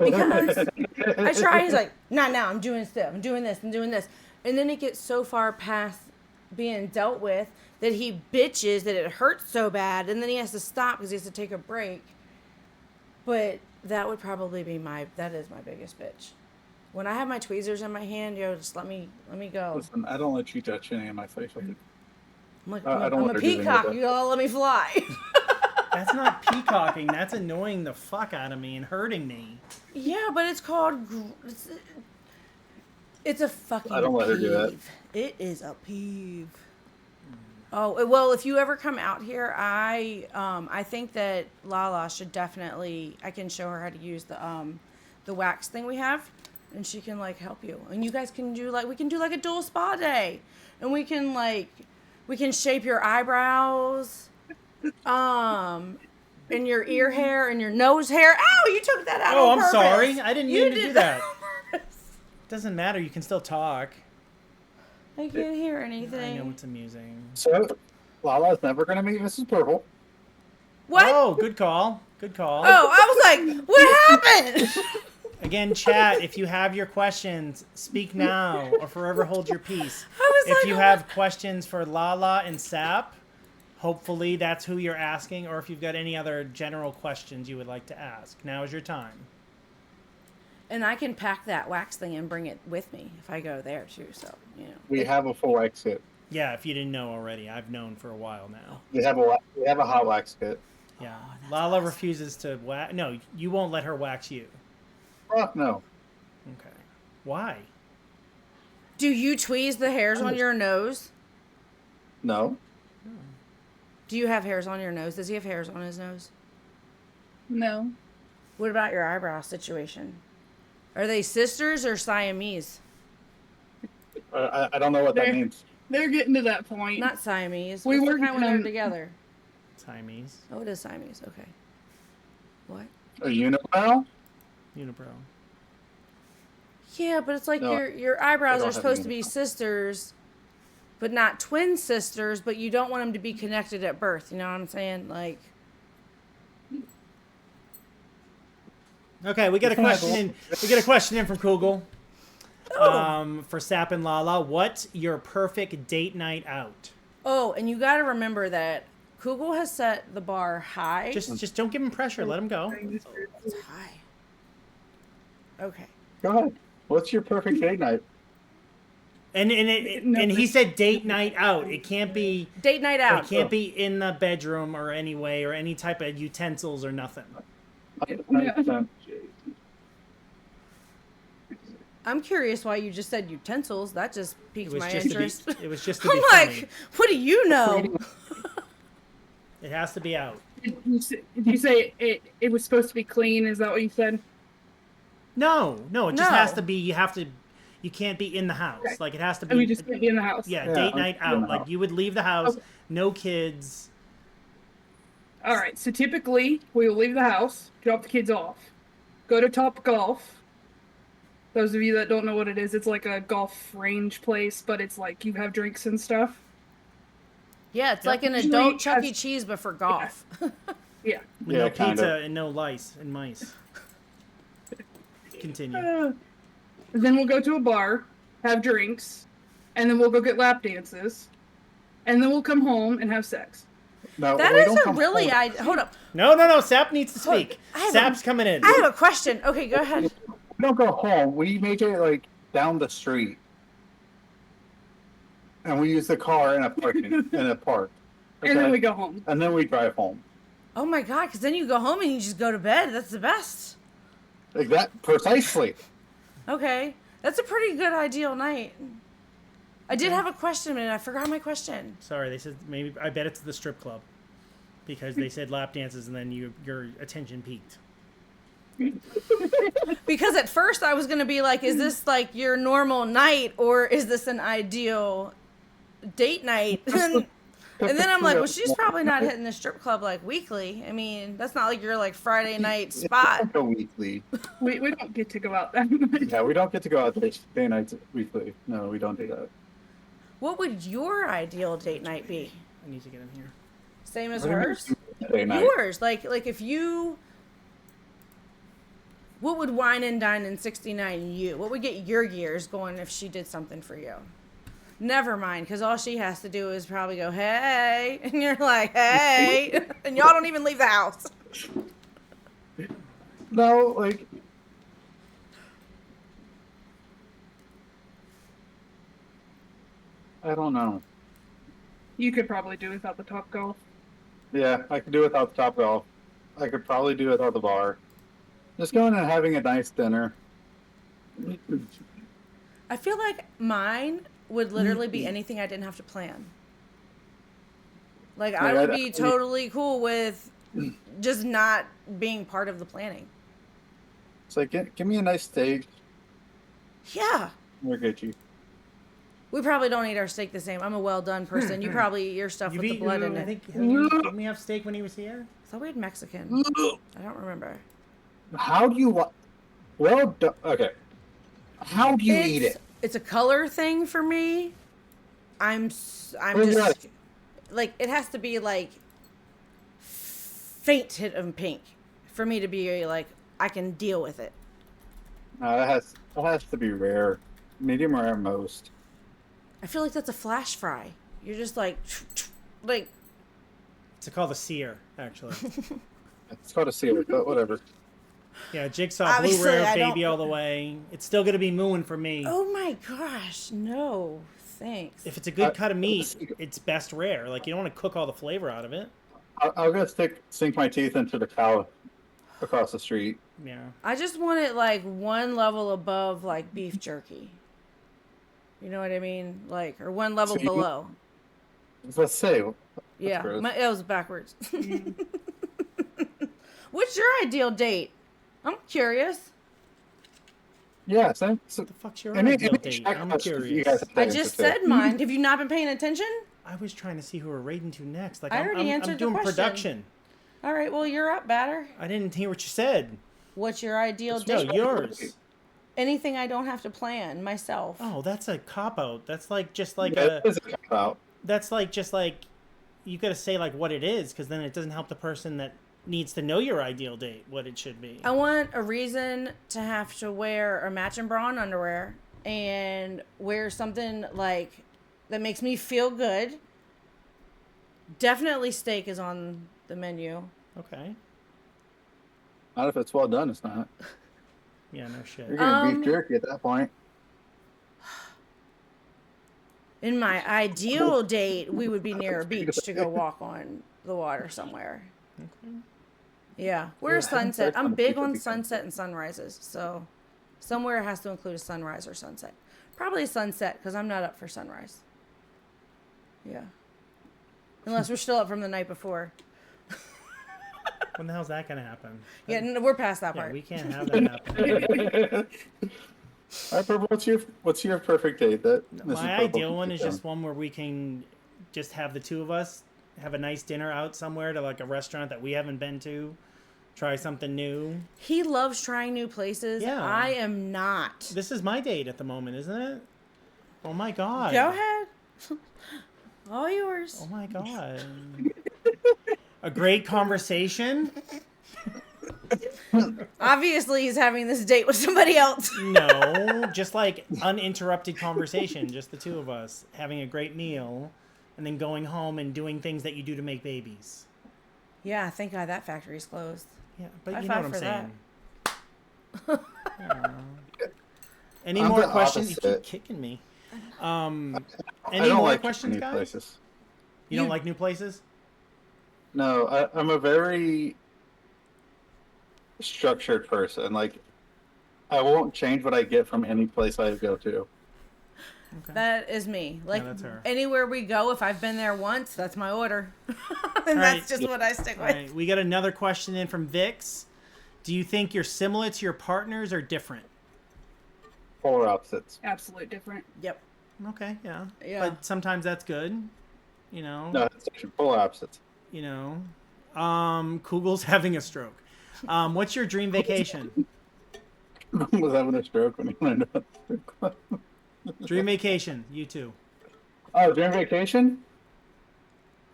I try. He's like, not now. I'm doing stuff. I'm doing this. I'm doing this. And then it gets so far past being dealt with that he bitches that it hurts so bad, and then he has to stop because he has to take a break. But that would probably be that is my biggest bitch. When I have my tweezers in my hand, just let me go. Listen, I don't let you touch any of my face. I'm like, I don't I'm let a her do any of peacock. that. You gotta let me fly. That's not peacocking. That's annoying the fuck out of me and hurting me. Yeah, but it's called. It's a fucking. I don't let her do that. peeve. It is a peeve. Oh well, if you ever come out here, I think that Lala should definitely. I can show her how to use the wax thing we have, and she can like help you. And you guys can do we can do like a dual spa day, and we can shape your eyebrows. And your ear hair and your nose hair. Ow, you took that out Oh, on I'm purpose. sorry. I didn't You mean to did do that. on purpose. Doesn't matter. You can still talk. I can't hear I know anything. it's amusing. So, Lala's never gonna meet Mrs. Purple. What? Oh, good call. Good call. Oh, I was like, what happened? Again, chat, if you have your questions, speak now or forever hold your peace. I was If like, you have questions for Lala and Sap, hopefully that's who you're asking, or if you've got any other general questions you would like to ask. Now is your time. And I can pack that wax thing and bring it with me if I go there too. So We have a full wax kit. Yeah, if you didn't know already, I've known for a while now. We have a hot wax kit. Yeah, Lala refuses to wax. No, you won't let her wax you. Fuck no. Okay. Why? Do you tweeze the hairs on your nose? No. Do you have hairs on your nose? Does he have hairs on his nose? No. What about your eyebrow situation? Are they sisters or Siamese? I don't know what that means. They're getting to that point. Not Siamese. We What's the were kind when they're gonna- together? Siamese. Oh, it is Siamese. Okay. What? A unibrow? Unibrow. Yeah, but it's like No, your eyebrows don't are have supposed to any. be sisters, but not twin sisters. But you don't want them to be connected at birth. You know what I'm saying? Like, Okay, we got a question in. We get a question in from Kugel. For Sap and Lala, what's your perfect date night out? oh, and you got to remember that Kugel has set the bar high. Just don't give him pressure. Let him go. It's high. Okay. Go ahead. What's your perfect date night? And he said date night out. It can't be. Date night It out. can't be in the bedroom or any way or any type of utensils or nothing. I'm curious why you just said utensils. That just It piqued was my just to be. interest. It was just to be I'm funny. like, what do you know? It has to be out. Did you say it was supposed to be clean? Is that what you said? No, it just has No. to be. You can't be in the house. Okay. Like it has to And we be. just can't be in the house. Yeah, Yeah, date I'm night in the out. Like house. you would leave the house, Okay. no kids. All right. So typically, we will leave the house, drop the kids off, go to Top Golf. Those of you that don't know what it is, it's like a golf range place, but it's like you have drinks and stuff. Yeah, it's Yep. like an Usually adult Chuck has- E. Cheese, but for golf. Yeah. With Yeah, no kind pizza of. and no lice and mice. Continue. Then we'll go to a bar, have drinks, and then we'll go get lap dances, and then we'll come home and have sex. No, That we is don't a come really home. hold up. No. Sap needs to Hold- speak. I have a- Sap's coming in. I have a question. Okay, go ahead. We don't go home. We make it like down the street, and we use the car in a park. And then Okay? we go home. And then we drive home. Oh my god, because then you go home and you just go to bed. That's the best. Like that precisely. Okay, that's a pretty good ideal night. I did have a question, and I forgot my question. Sorry, they said maybe. I bet it's the strip club, because they said lap dances and then your attention peaked. Because at first I was gonna be like, is this like your normal night, or is this an ideal date night? And then I'm like, well, she's probably not hitting the strip club like weekly. I mean, that's not like your like Friday night spot. Go weekly. We don't get to go out that night. Yeah, we don't get to go out day nights weekly. No, we don't do that. What would your ideal date night be? I need to get in here. Same as What do you mean hers? day night? Yours. Like if you. What would wine and dine in 69 you? What would get your gears going if she did something for you? Never mind, because all she has to do is probably go, hey, and you're like, hey, and y'all don't even leave the house. No, like I don't know. You could probably do without the Top Golf. Yeah, I could do without the Top Golf. I could probably do without the bar. Just going and having a nice dinner. I feel like mine would literally be anything I didn't have to plan. Like, I Yeah, would be totally cool with just not being part of the planning. It's like, give me a nice steak. Yeah. We're Gucci. We probably don't eat our steak the same. I'm a well done person. You probably eat your stuff with the blood in I it. think didn't we have steak when he was here? I thought we had Mexican. I don't remember. How do you okay. How do you eat it? It's a color thing for me. I'm What is just that? like, it has to be like faint hit of pink for me to be like, I can deal with it. No, that has to be rare. Medium rare at most. I feel like that's a flash fry. You're just like It's called a sear, actually. It's called a sealer, but whatever. Yeah, Jigsaw Obviously, Blue Rare I baby don't- all the way. It's still gonna be mooing for me. oh my gosh, no, thanks. If it's a good Uh, cut of meat, it's best rare. Like you don't want to cook all the flavor out of it. I'm gonna sink my teeth into the cow across the street. Yeah. I just want it like one level above like beef jerky. You know what I mean? Like, or one level So you- below. Let's say. Yeah, gross. it was backwards. What's your ideal date? I'm curious. Yeah, same. So, What the fuck's your any ideal date? check I'm us if you curious. guys have I to just answer said mine. Have you not been paying attention? I was trying to see who we're raiding to next. Like I I'm, already I'm answered the doing question. production. All right, well, you're up, batter. I didn't hear what you said. What's your ideal No, date? yours. Anything I don't have to plan myself. Oh, that's a cop out. That's like just like Yeah, a. it is a cop out. That's like just like you got to say like what it is, because then it doesn't help the person that needs to know your ideal date what it should be. I want a reason to have to wear a matching bra and underwear and wear something like that makes me feel good. Definitely steak is on the menu. Okay. Not if it's well done. It's not. Yeah, no shit. You're getting beef jerky at that point. In my ideal date, we would be near a beach to go walk on the water somewhere. Okay. Yeah, we're Yeah, a sunset. that's on I'm the big beach would on be sunset and sunrises, so somewhere has to include a sunrise or sunset. Probably a sunset because I'm not up for sunrise. Yeah, unless we're still up from the night before. When the hell's that gonna happen? Yeah, no, we're past that Yeah, part. we can't have that happen. All right, Purple, what's your perfect date? That Mrs. My Purple ideal can one put is down? just one where we can just have the two of us have a nice dinner out somewhere to like a restaurant that we haven't been to, try something new. He loves trying new places. Yeah. I am not. This is my date at the moment, isn't it? Oh my god. Go ahead. All yours. Oh my god. A great conversation? Obviously, he's having this date with somebody else. No, just like uninterrupted conversation, just the two of us having a great meal and then going home and doing things that you do to make babies. Yeah, thank God that factory's closed. Yeah, but High you know five what I'm for saying. that. Any I'm more the questions? You opposite. keep kicking me. I Any don't more like questions, new guys? places. You don't like new places? No, I'm a very structured person. Like, I won't change what I get from any place I go to. Okay. That is me. Like that's her. anywhere we go, if I've been there once, that's my order, and right. that's just what I stick All with. right, we got another question in from Vix. Do you think you're similar to your partners or different? Polar opposites. Absolute different. Yep. Okay, yeah. Yeah. But sometimes that's good. You know. No, it's actually polar opposites. You know. Kugel's having a stroke. What's your dream vacation? Was having a stroke when he learned about Dream vacation, you too. Oh, during vacation?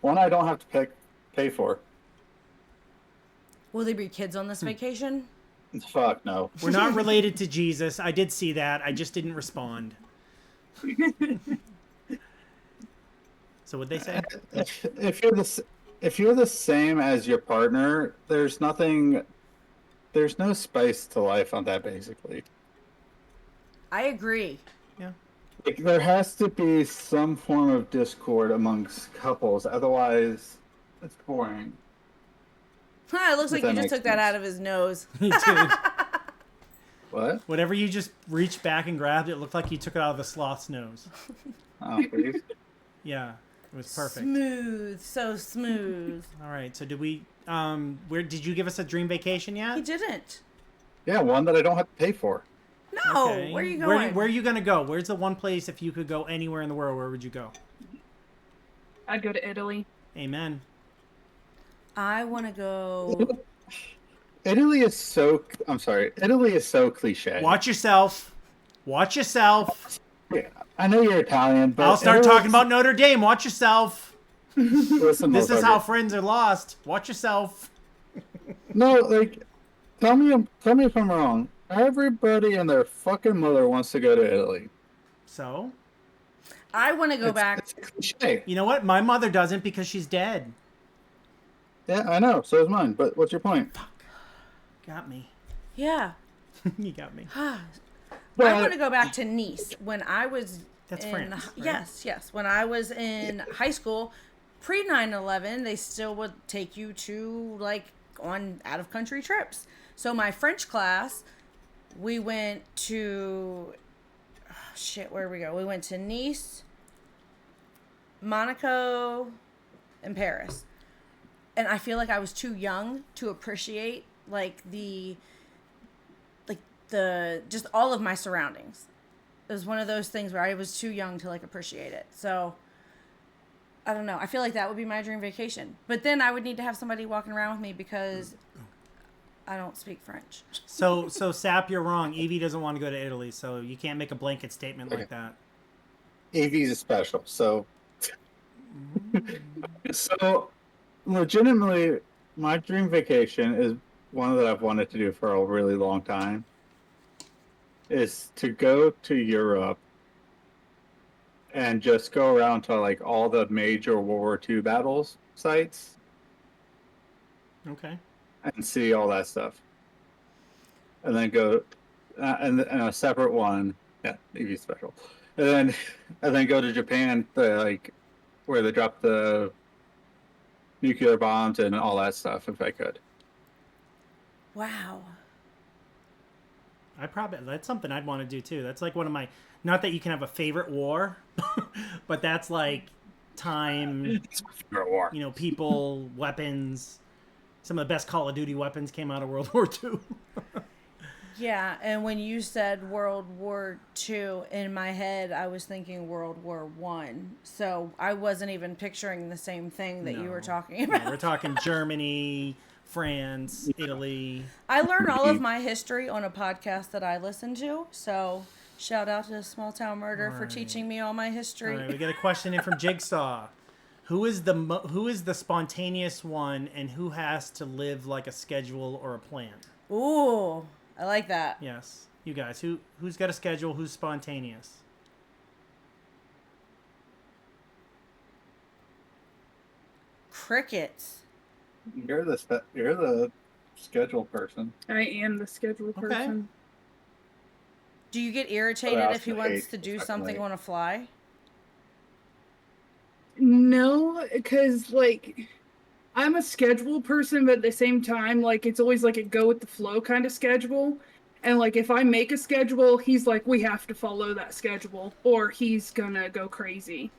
One I don't have to pay for. Will there be kids on this vacation? Fuck no. We're not related to Jesus. I did see that. I just didn't respond. So what'd they say? If you're the same as your partner, there's no spice to life on that, basically. I agree. Yeah. Like, there has to be some form of discord amongst couples, otherwise it's boring. Huh, it looks like that you just makes took that sense. out of his nose. Me too. What? Whatever you just reached back and grabbed, it looked like you took it out of the sloth's nose. Oh, please. Yeah, it was perfect. Smooth, so smooth. All right, so did we? Where did you give us a dream vacation He yet? didn't. Yeah, one that I don't have to pay for. No, Okay. where are you going? Where are you gonna go? Where's the one place if you could go anywhere in the world? Where would you go? I'd go to Italy. Amen. I want to go. Italy is so. I'm sorry. Italy is so cliche. Watch yourself. Watch yourself. Yeah, I know you're Italian, but I'll start Italy's- talking about Notre Dame. Watch yourself. Listen, This is how motherfucker. friends are lost. Watch yourself. No, like, tell me if I'm wrong. Everybody and their fucking mother wants to go to Italy. So, I want to go back. It's a cliche. you know what? My mother doesn't because she's dead. Yeah, I know. So is mine. But what's your point? Got me. Yeah. You got me. I Well, want to go back to Nice when I was. That's in, France, right? Yes. When I was in high school, pre 9/11, they still would take you to like on out of country trips. So my French class, we went to. Oh, shit, where did we go? We went to Nice, Monaco, and Paris. And I feel like I was too young to appreciate the just all of my surroundings. It was one of those things where I was too young to like appreciate it. So I don't know. I feel like that would be my dream vacation. But then I would need to have somebody walking around with me because I don't speak French. So Sap, you're wrong. Evie doesn't want to go to Italy, so you can't make a blanket statement like that. AV's is special. So, so legitimately, my dream vacation is one that I've wanted to do for a really long time. Is to go to Europe and just go around to like all the major World War II battles sites Okay. and see all that stuff, and then go and a separate one. Yeah, EV special, and then go to Japan, like where they drop the nuclear bombs and all that stuff, if I could. Wow. That's something I'd want to do too. That's like one of my, not that you can have a favorite war, but that's like time, It's my favorite war. people, weapons, some of the best Call of Duty weapons came out of World War II. Yeah, and when you said World War II, in my head, I was thinking World War One. So I wasn't even picturing the same thing that you were talking about. We're talking Germany, France, Italy. I learned all of my history on a podcast that I listened to. So shout out to Small Town Murder for teaching me all my history. All right, we got a question in from Jigsaw. Who is the spontaneous one, and who has to live like a schedule or a plan? Ooh, I like that. Yes, you guys. Who's got a schedule? Who's spontaneous? Crickets. You're the schedule person. I am the schedule person. Do you get irritated I if he also wants hate to do fucking something late. on a fly? No, because like I'm a schedule person, but at the same time, like it's always like a go with the flow kind of schedule. And like if I make a schedule, he's like, we have to follow that schedule, or he's gonna go crazy.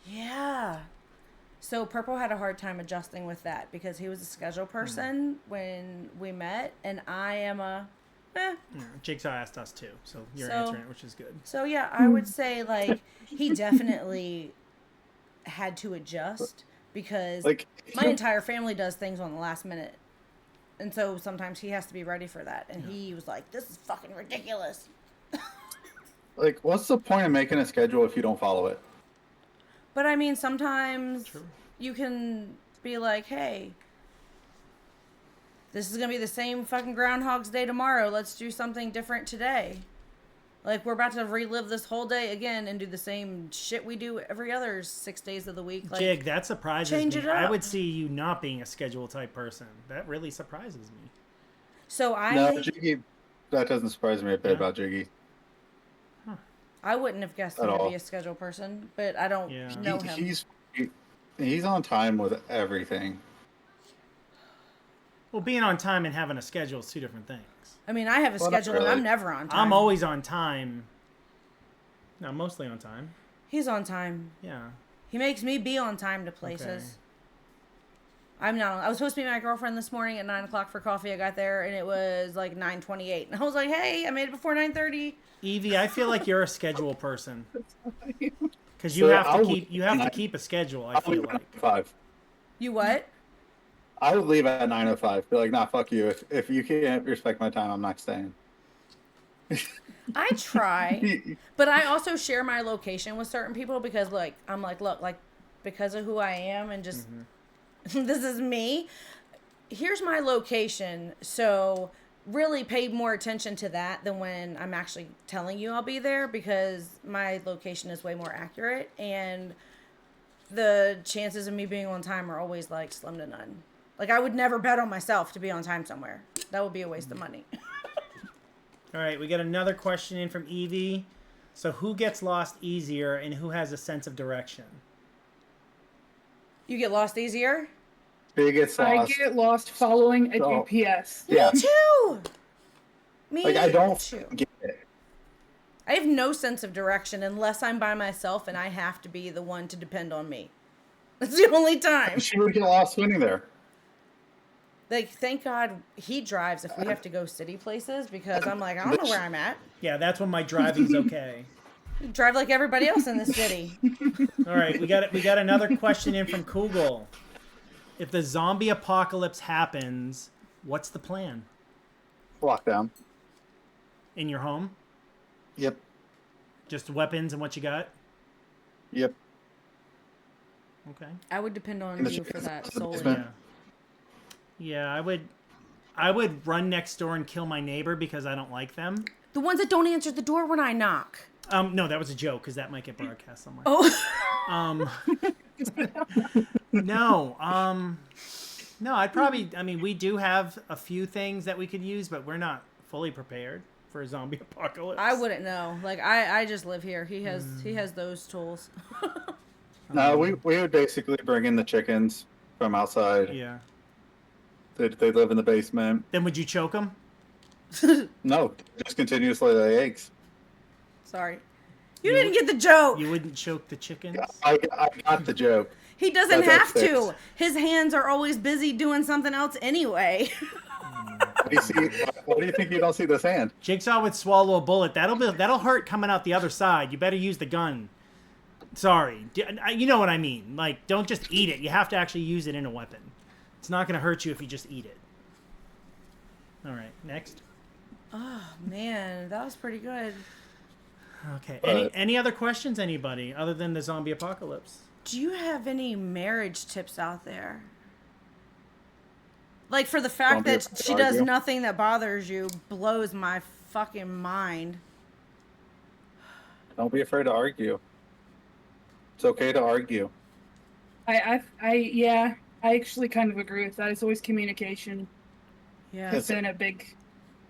Yeah. So Purple had a hard time adjusting with that because he was a schedule person when we met, and I am a Yeah, Jigsaw asked us too, so you're So- answering it, which is good. So yeah, I would say like he definitely had to adjust because Like, my entire family does things on the last minute. And so sometimes he has to be ready for that. And he was like, this is fucking ridiculous. like, what's the point of making a schedule if you don't follow it? But I mean, sometimes True. you can be like, hey, this is going to be the same fucking Groundhog's Day tomorrow. Let's do something different today. Like, we're about to relive this whole day again and do the same shit we do every other 6 days of the week. Like, Jig, that surprises change me. it I up. would see you not being a schedule type person. That really surprises me. so No, Jiggy, that doesn't surprise me a bit Yeah. about Jiggy. I wouldn't have guessed At him to all. be a schedule person, but I don't Yeah. know him. He's on time with everything. Well, being on time and having a schedule is two different things. I mean, I have a Well, not schedule and really. I'm never on time. I'm always on time. No, I'm mostly on time. He's on time. Yeah. He makes me be on time to places. Okay. I'm not. I was supposed to meet my girlfriend this morning at 9 o'clock for coffee. I got there and it was like 9:28, and I was like, "Hey, I made it before 9:30." Evie, I feel like you're a schedule person because you So have to I'll- keep to keep a schedule. I feel like. 5. You what? I would leave at 9:05. Be like, nah, fuck you. If you can't respect my time, I'm not staying. I try, but I also share my location with certain people because, like, I'm like, look, like, because of who I am and just this is me. Here's my location, so really pay more attention to that than when I'm actually telling you I'll be there because my location is way more accurate and the chances of me being on time are always like slim to none. Like, I would never bet on myself to be on time somewhere. That would be a waste of money. All right, we got another question in from Evie. So, who gets lost easier and who has a sense of direction? You get lost easier? Biggest I loss. get lost following a Oh. GPS. Yeah. Me too. Me Like, I don't too. get it. I have no sense of direction unless I'm by myself and I have to be the one to depend on me. That's the only time. She would get lost winning there. Like, thank God he drives if we have to go city places because I'm like, I don't know where I'm at. Yeah, that's when my driving's okay. Drive like everybody else in the city. All right, we got another question in from Kugel. If the zombie apocalypse happens, what's the plan? Lockdown. In your home? Yep. Just weapons and what you got? Yep. Okay. I would depend on you for that solely. basement. Yeah, I would run next door and kill my neighbor because I don't like them. The ones that don't answer the door when I knock. No, that was a joke because that might get broadcast somewhere. Oh. No, I'd probably, I mean, we do have a few things that we could use, but we're not fully prepared for a zombie apocalypse. I wouldn't know. Like, I just live here. He has those tools. No, we would basically bring in the chickens from outside. Yeah. They live in the basement. Then would you choke them? No, just continuously lay eggs. Sorry. You didn't get the joke. You wouldn't choke the chickens? I got the joke. He doesn't That's have to. fixed. His hands are always busy doing something else anyway. What do you think you don't see this hand? Jigsaw would swallow a bullet. That'll hurt coming out the other side. You better use the gun. Sorry. You know what I mean. Like, don't just eat it. You have to actually use it in a weapon. It's not going to hurt you if you just eat it. All right, next. Oh, man, that was pretty good. Okay. Any other questions, anybody, other than the zombie apocalypse? Do you have any marriage tips out there? Like, for the fact Don't be that afraid to she does argue. nothing that bothers you blows my fucking mind. Don't be afraid to argue. It's okay to argue. Yeah, I actually kind of agree with that. It's always communication. Yeah. It's been a big,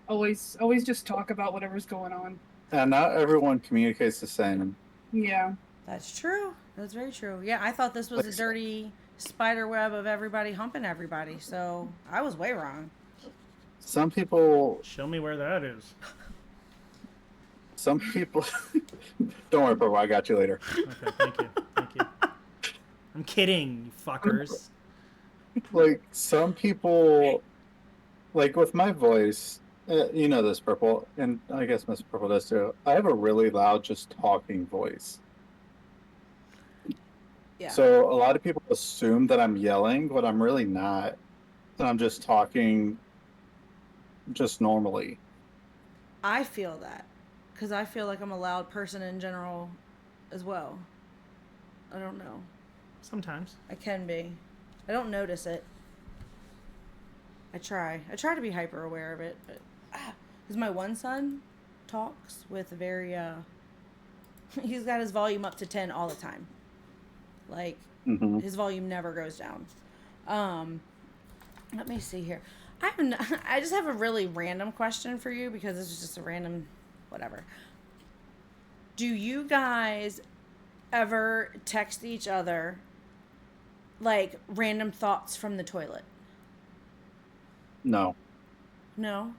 always just talk about whatever's going on. And not everyone communicates the same. Yeah. That's true. That's very true. Yeah, I thought this was a dirty spider web of everybody humping everybody, so I was way wrong. Some people. Show me where that is. Some people. Don't worry, Purple. I got you later. Okay, thank you. Thank you. I'm kidding, you fuckers. Like some people, like with my voice, you know this, Purple, and I guess Miss Purple does too. I have a really loud, just talking voice. Yeah. So a lot of people assume that I'm yelling, but I'm really not. And I'm just talking just normally. I feel that because I feel like I'm a loud person in general as well. I don't know. Sometimes. I can be. I don't notice it. I try to be hyper aware of it, but because my one son talks with very he's got his volume up to 10 all the time. Like Hmm. his volume never goes down. Let me see here. I just have a really random question for you because this is just a random whatever. Do you guys ever text each other like random thoughts from the toilet? No. No.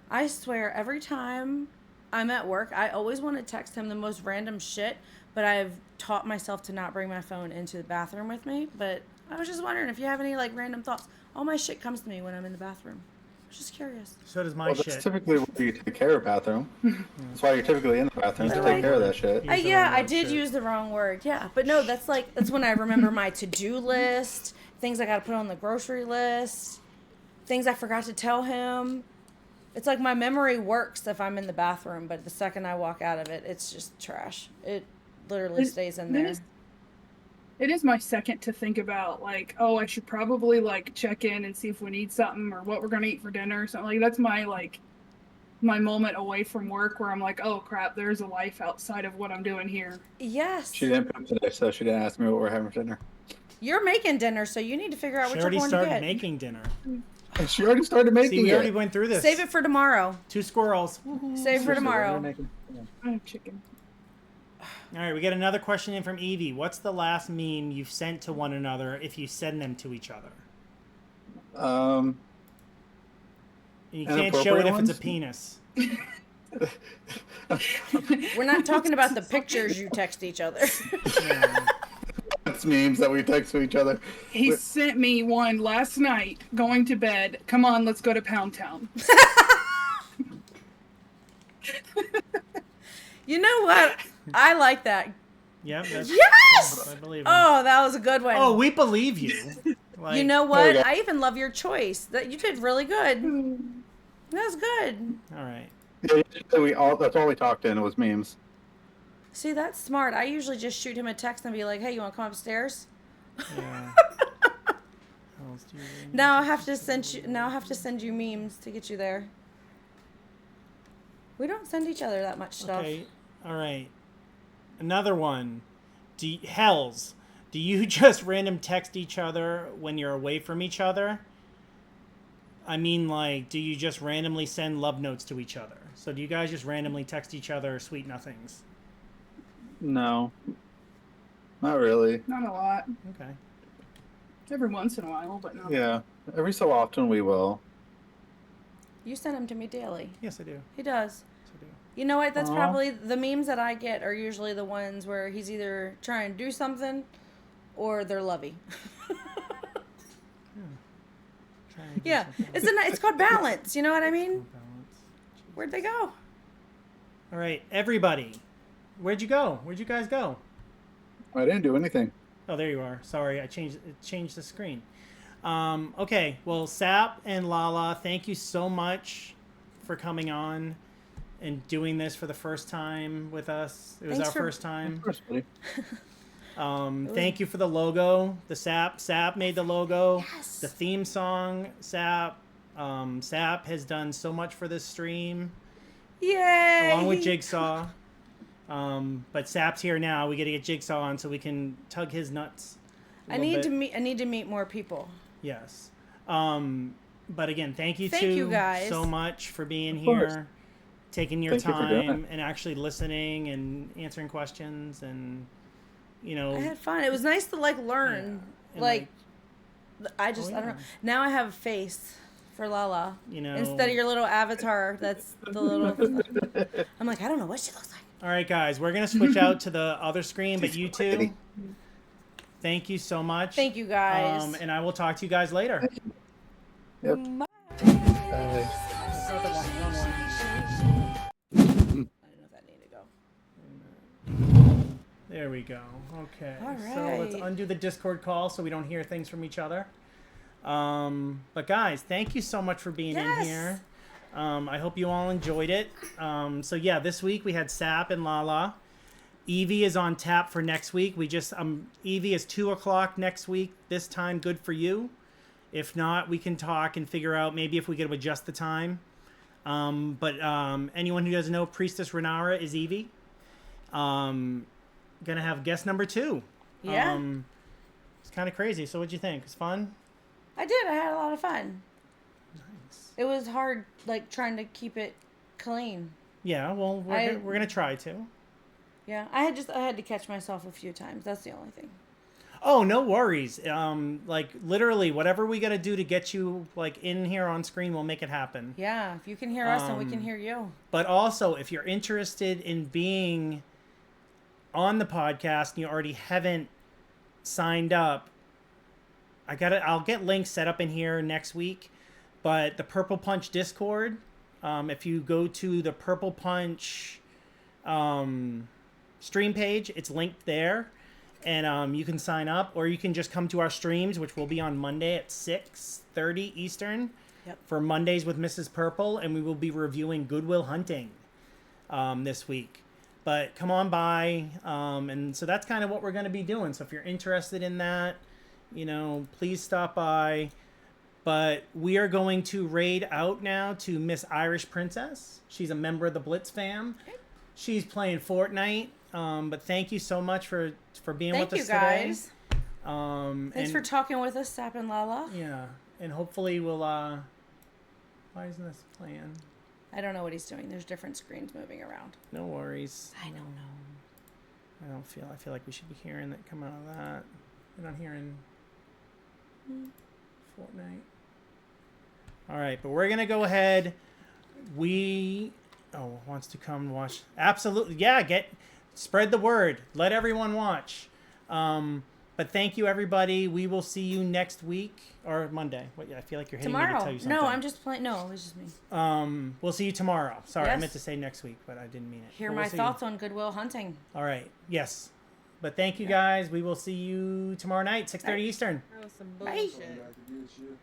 I swear every time I'm at work, I always want to text him the most random shit, but I've taught myself to not bring my phone into the bathroom with me. But I was just wondering if you have any like random thoughts. All my shit comes to me when I'm in the bathroom. I was just curious. So does my Well, shit. that's typically what you take care of bathroom. That's why you're typically in the bathroom to Use the take care of word. that shit. Use the Yeah, wrong I word, did shit. use the wrong word. Yeah, but no, that's when I remember my to-do list, things I got to put on the grocery list, things I forgot to tell him. It's like my memory works if I'm in the bathroom, but the second I walk out of it, it's just trash. It literally stays in there. It is my second to think about, like, oh, I should probably, like, check in and see if we need something or what we're going to eat for dinner or something. Like, that's my, like, my moment away from work where I'm like, oh, crap, there's a life outside of what I'm doing here. Yes. She didn't poop today, so she didn't ask me what we're having for dinner. You're making dinner, so you need to figure out She what you're already going to started get. making dinner. And she already started See, making we already it. went through this. Save it for tomorrow. 2 squirrels. Save for tomorrow. I have chicken. All right, we get another question in from Evie. What's the last meme you've sent to one another if you send them to each other? Um, And you can't show it if Inappropriate it's a penis. We're not talking about the pictures you text each other. Yeah. it's memes that we text to each other. He sent me one last night going to bed. Come on, let's go to Pound Town. You know what? I like that. Yep. That's, Yes! I believe him. Oh, that was a good one. Oh, we believe you. Like, you know There you what? go. I even love your choice. That you did really good. That was good. All right. Yeah, that's all we talked in was memes. See, that's smart. I usually just shoot him a text and be like, "Hey, you want to come upstairs?" Yeah. How else do you really Now I have to send you. Now I have to send you memes to get you there. We don't send each other that much stuff. Okay. All right. Another one. Do you just random text each other when you're away from each other? I mean, like, do you just randomly send love notes to each other? So do you guys just randomly text each other sweet nothings? No. Not really. Not a lot. Okay. Every once in a while, but not. Yeah. Every so often we will. You send them to me daily. Yes, I do. He does. Yes, I do. You know what? That's Aw. probably the memes that I get are usually the ones where he's either trying to do something or they're lovey. Trying to do Yeah, something. it's called balance. You know what I mean? Balance. Where'd they go? All right, everybody. Where'd you go? Where'd you guys go? I didn't do anything. Oh, there you are. Sorry, I changed the screen. Okay, well, Sap and Lala, thank you so much for coming on and doing this for the first time with us. It was Thanks our for- first time. Of course, buddy. Thank you for the logo. The Sap. Sap made the logo. Yes. The theme song. Sap. Sap has done so much for this stream, Yay! along with Jigsaw. But Sap's here now. We got to get Jigsaw on so we can tug his nuts. I need to meet more people. Yes. But again, thank you you guys. so much for being Of course. here, taking your Thank you for doing time, it. and actually listening and answering questions, and I had fun. It was nice to learn. And, Like, I don't know. yeah. Now I have a face for Lala. You know. Instead of your little avatar, that's the little. I'm like, I don't know what she looks like. All right, guys, we're gonna switch out to the other screen, but you two, Kitty. thank you so much. Thank you guys. And I will talk to you guys later. Yep. Bye. Bye. That's not the one. Wrong one. I didn't know if that needed to go. There we go. Okay. All So let's right. undo the Discord call so we don't hear things from each other. But guys, thank you so much for being in Yes. here. I hope you all enjoyed it. So yeah, this week we had Sap and Lala. Evie is on tap for next week. We just Evie is 2:00 next week. This time, good for you. If not, we can talk and figure out maybe if we could adjust the time. But anyone who doesn't know, Priestess Renara is Evie. Gonna have guest number 2. Yeah. It's kind of crazy. So what'd you think? It's fun? I did. I had a lot of fun. Nice. It was hard, trying to keep it clean. Yeah, well, we're gonna try to. Yeah, I had to catch myself a few times. That's the only thing. Oh, no worries. Literally, whatever we gotta do to get you in here on screen, we'll make it happen. Yeah, if you can hear us, and we can hear you. But also, if you're interested in being on the podcast and you already haven't signed up, I'll get links set up in here next week. But the Purple Punch Discord, if you go to the Purple Punch stream page, it's linked there, and you can sign up, or you can just come to our streams, which will be on Monday at 6:30 Eastern. Yep. For Mondays with Mrs. Purple, and we will be reviewing Good Will Hunting this week. But come on by, and so that's kind of what we're going to be doing. So if you're interested in that, please stop by. But we are going to raid out now to Miss Irish Princess. She's a member of the Blitz fam. She's playing Fortnite. But thank you so much for being with us today. Thanks for talking with us, Sap and Lala. Yeah, and hopefully we'll. Why isn't this playing? I don't know what he's doing. There's different screens moving around. No worries. I don't know. I feel like we should be hearing that come out of that. We're not hearing Fortnite. All right, but we're gonna go ahead. Wants to come watch? Absolutely, yeah. Spread the word. Let everyone watch. But thank you, everybody. We will see you next week or Monday. I feel like you're hitting me to tell you something. No, I'm just playing. No, it was just me. We'll see you tomorrow. Sorry, I Yes. meant to say next week, but I didn't mean it. Hear But my we'll see thoughts on Good Will Hunting. All right. Yes. But thank you guys. We will see you tomorrow night, 6:30 Eastern. That was some Bye. bullshit.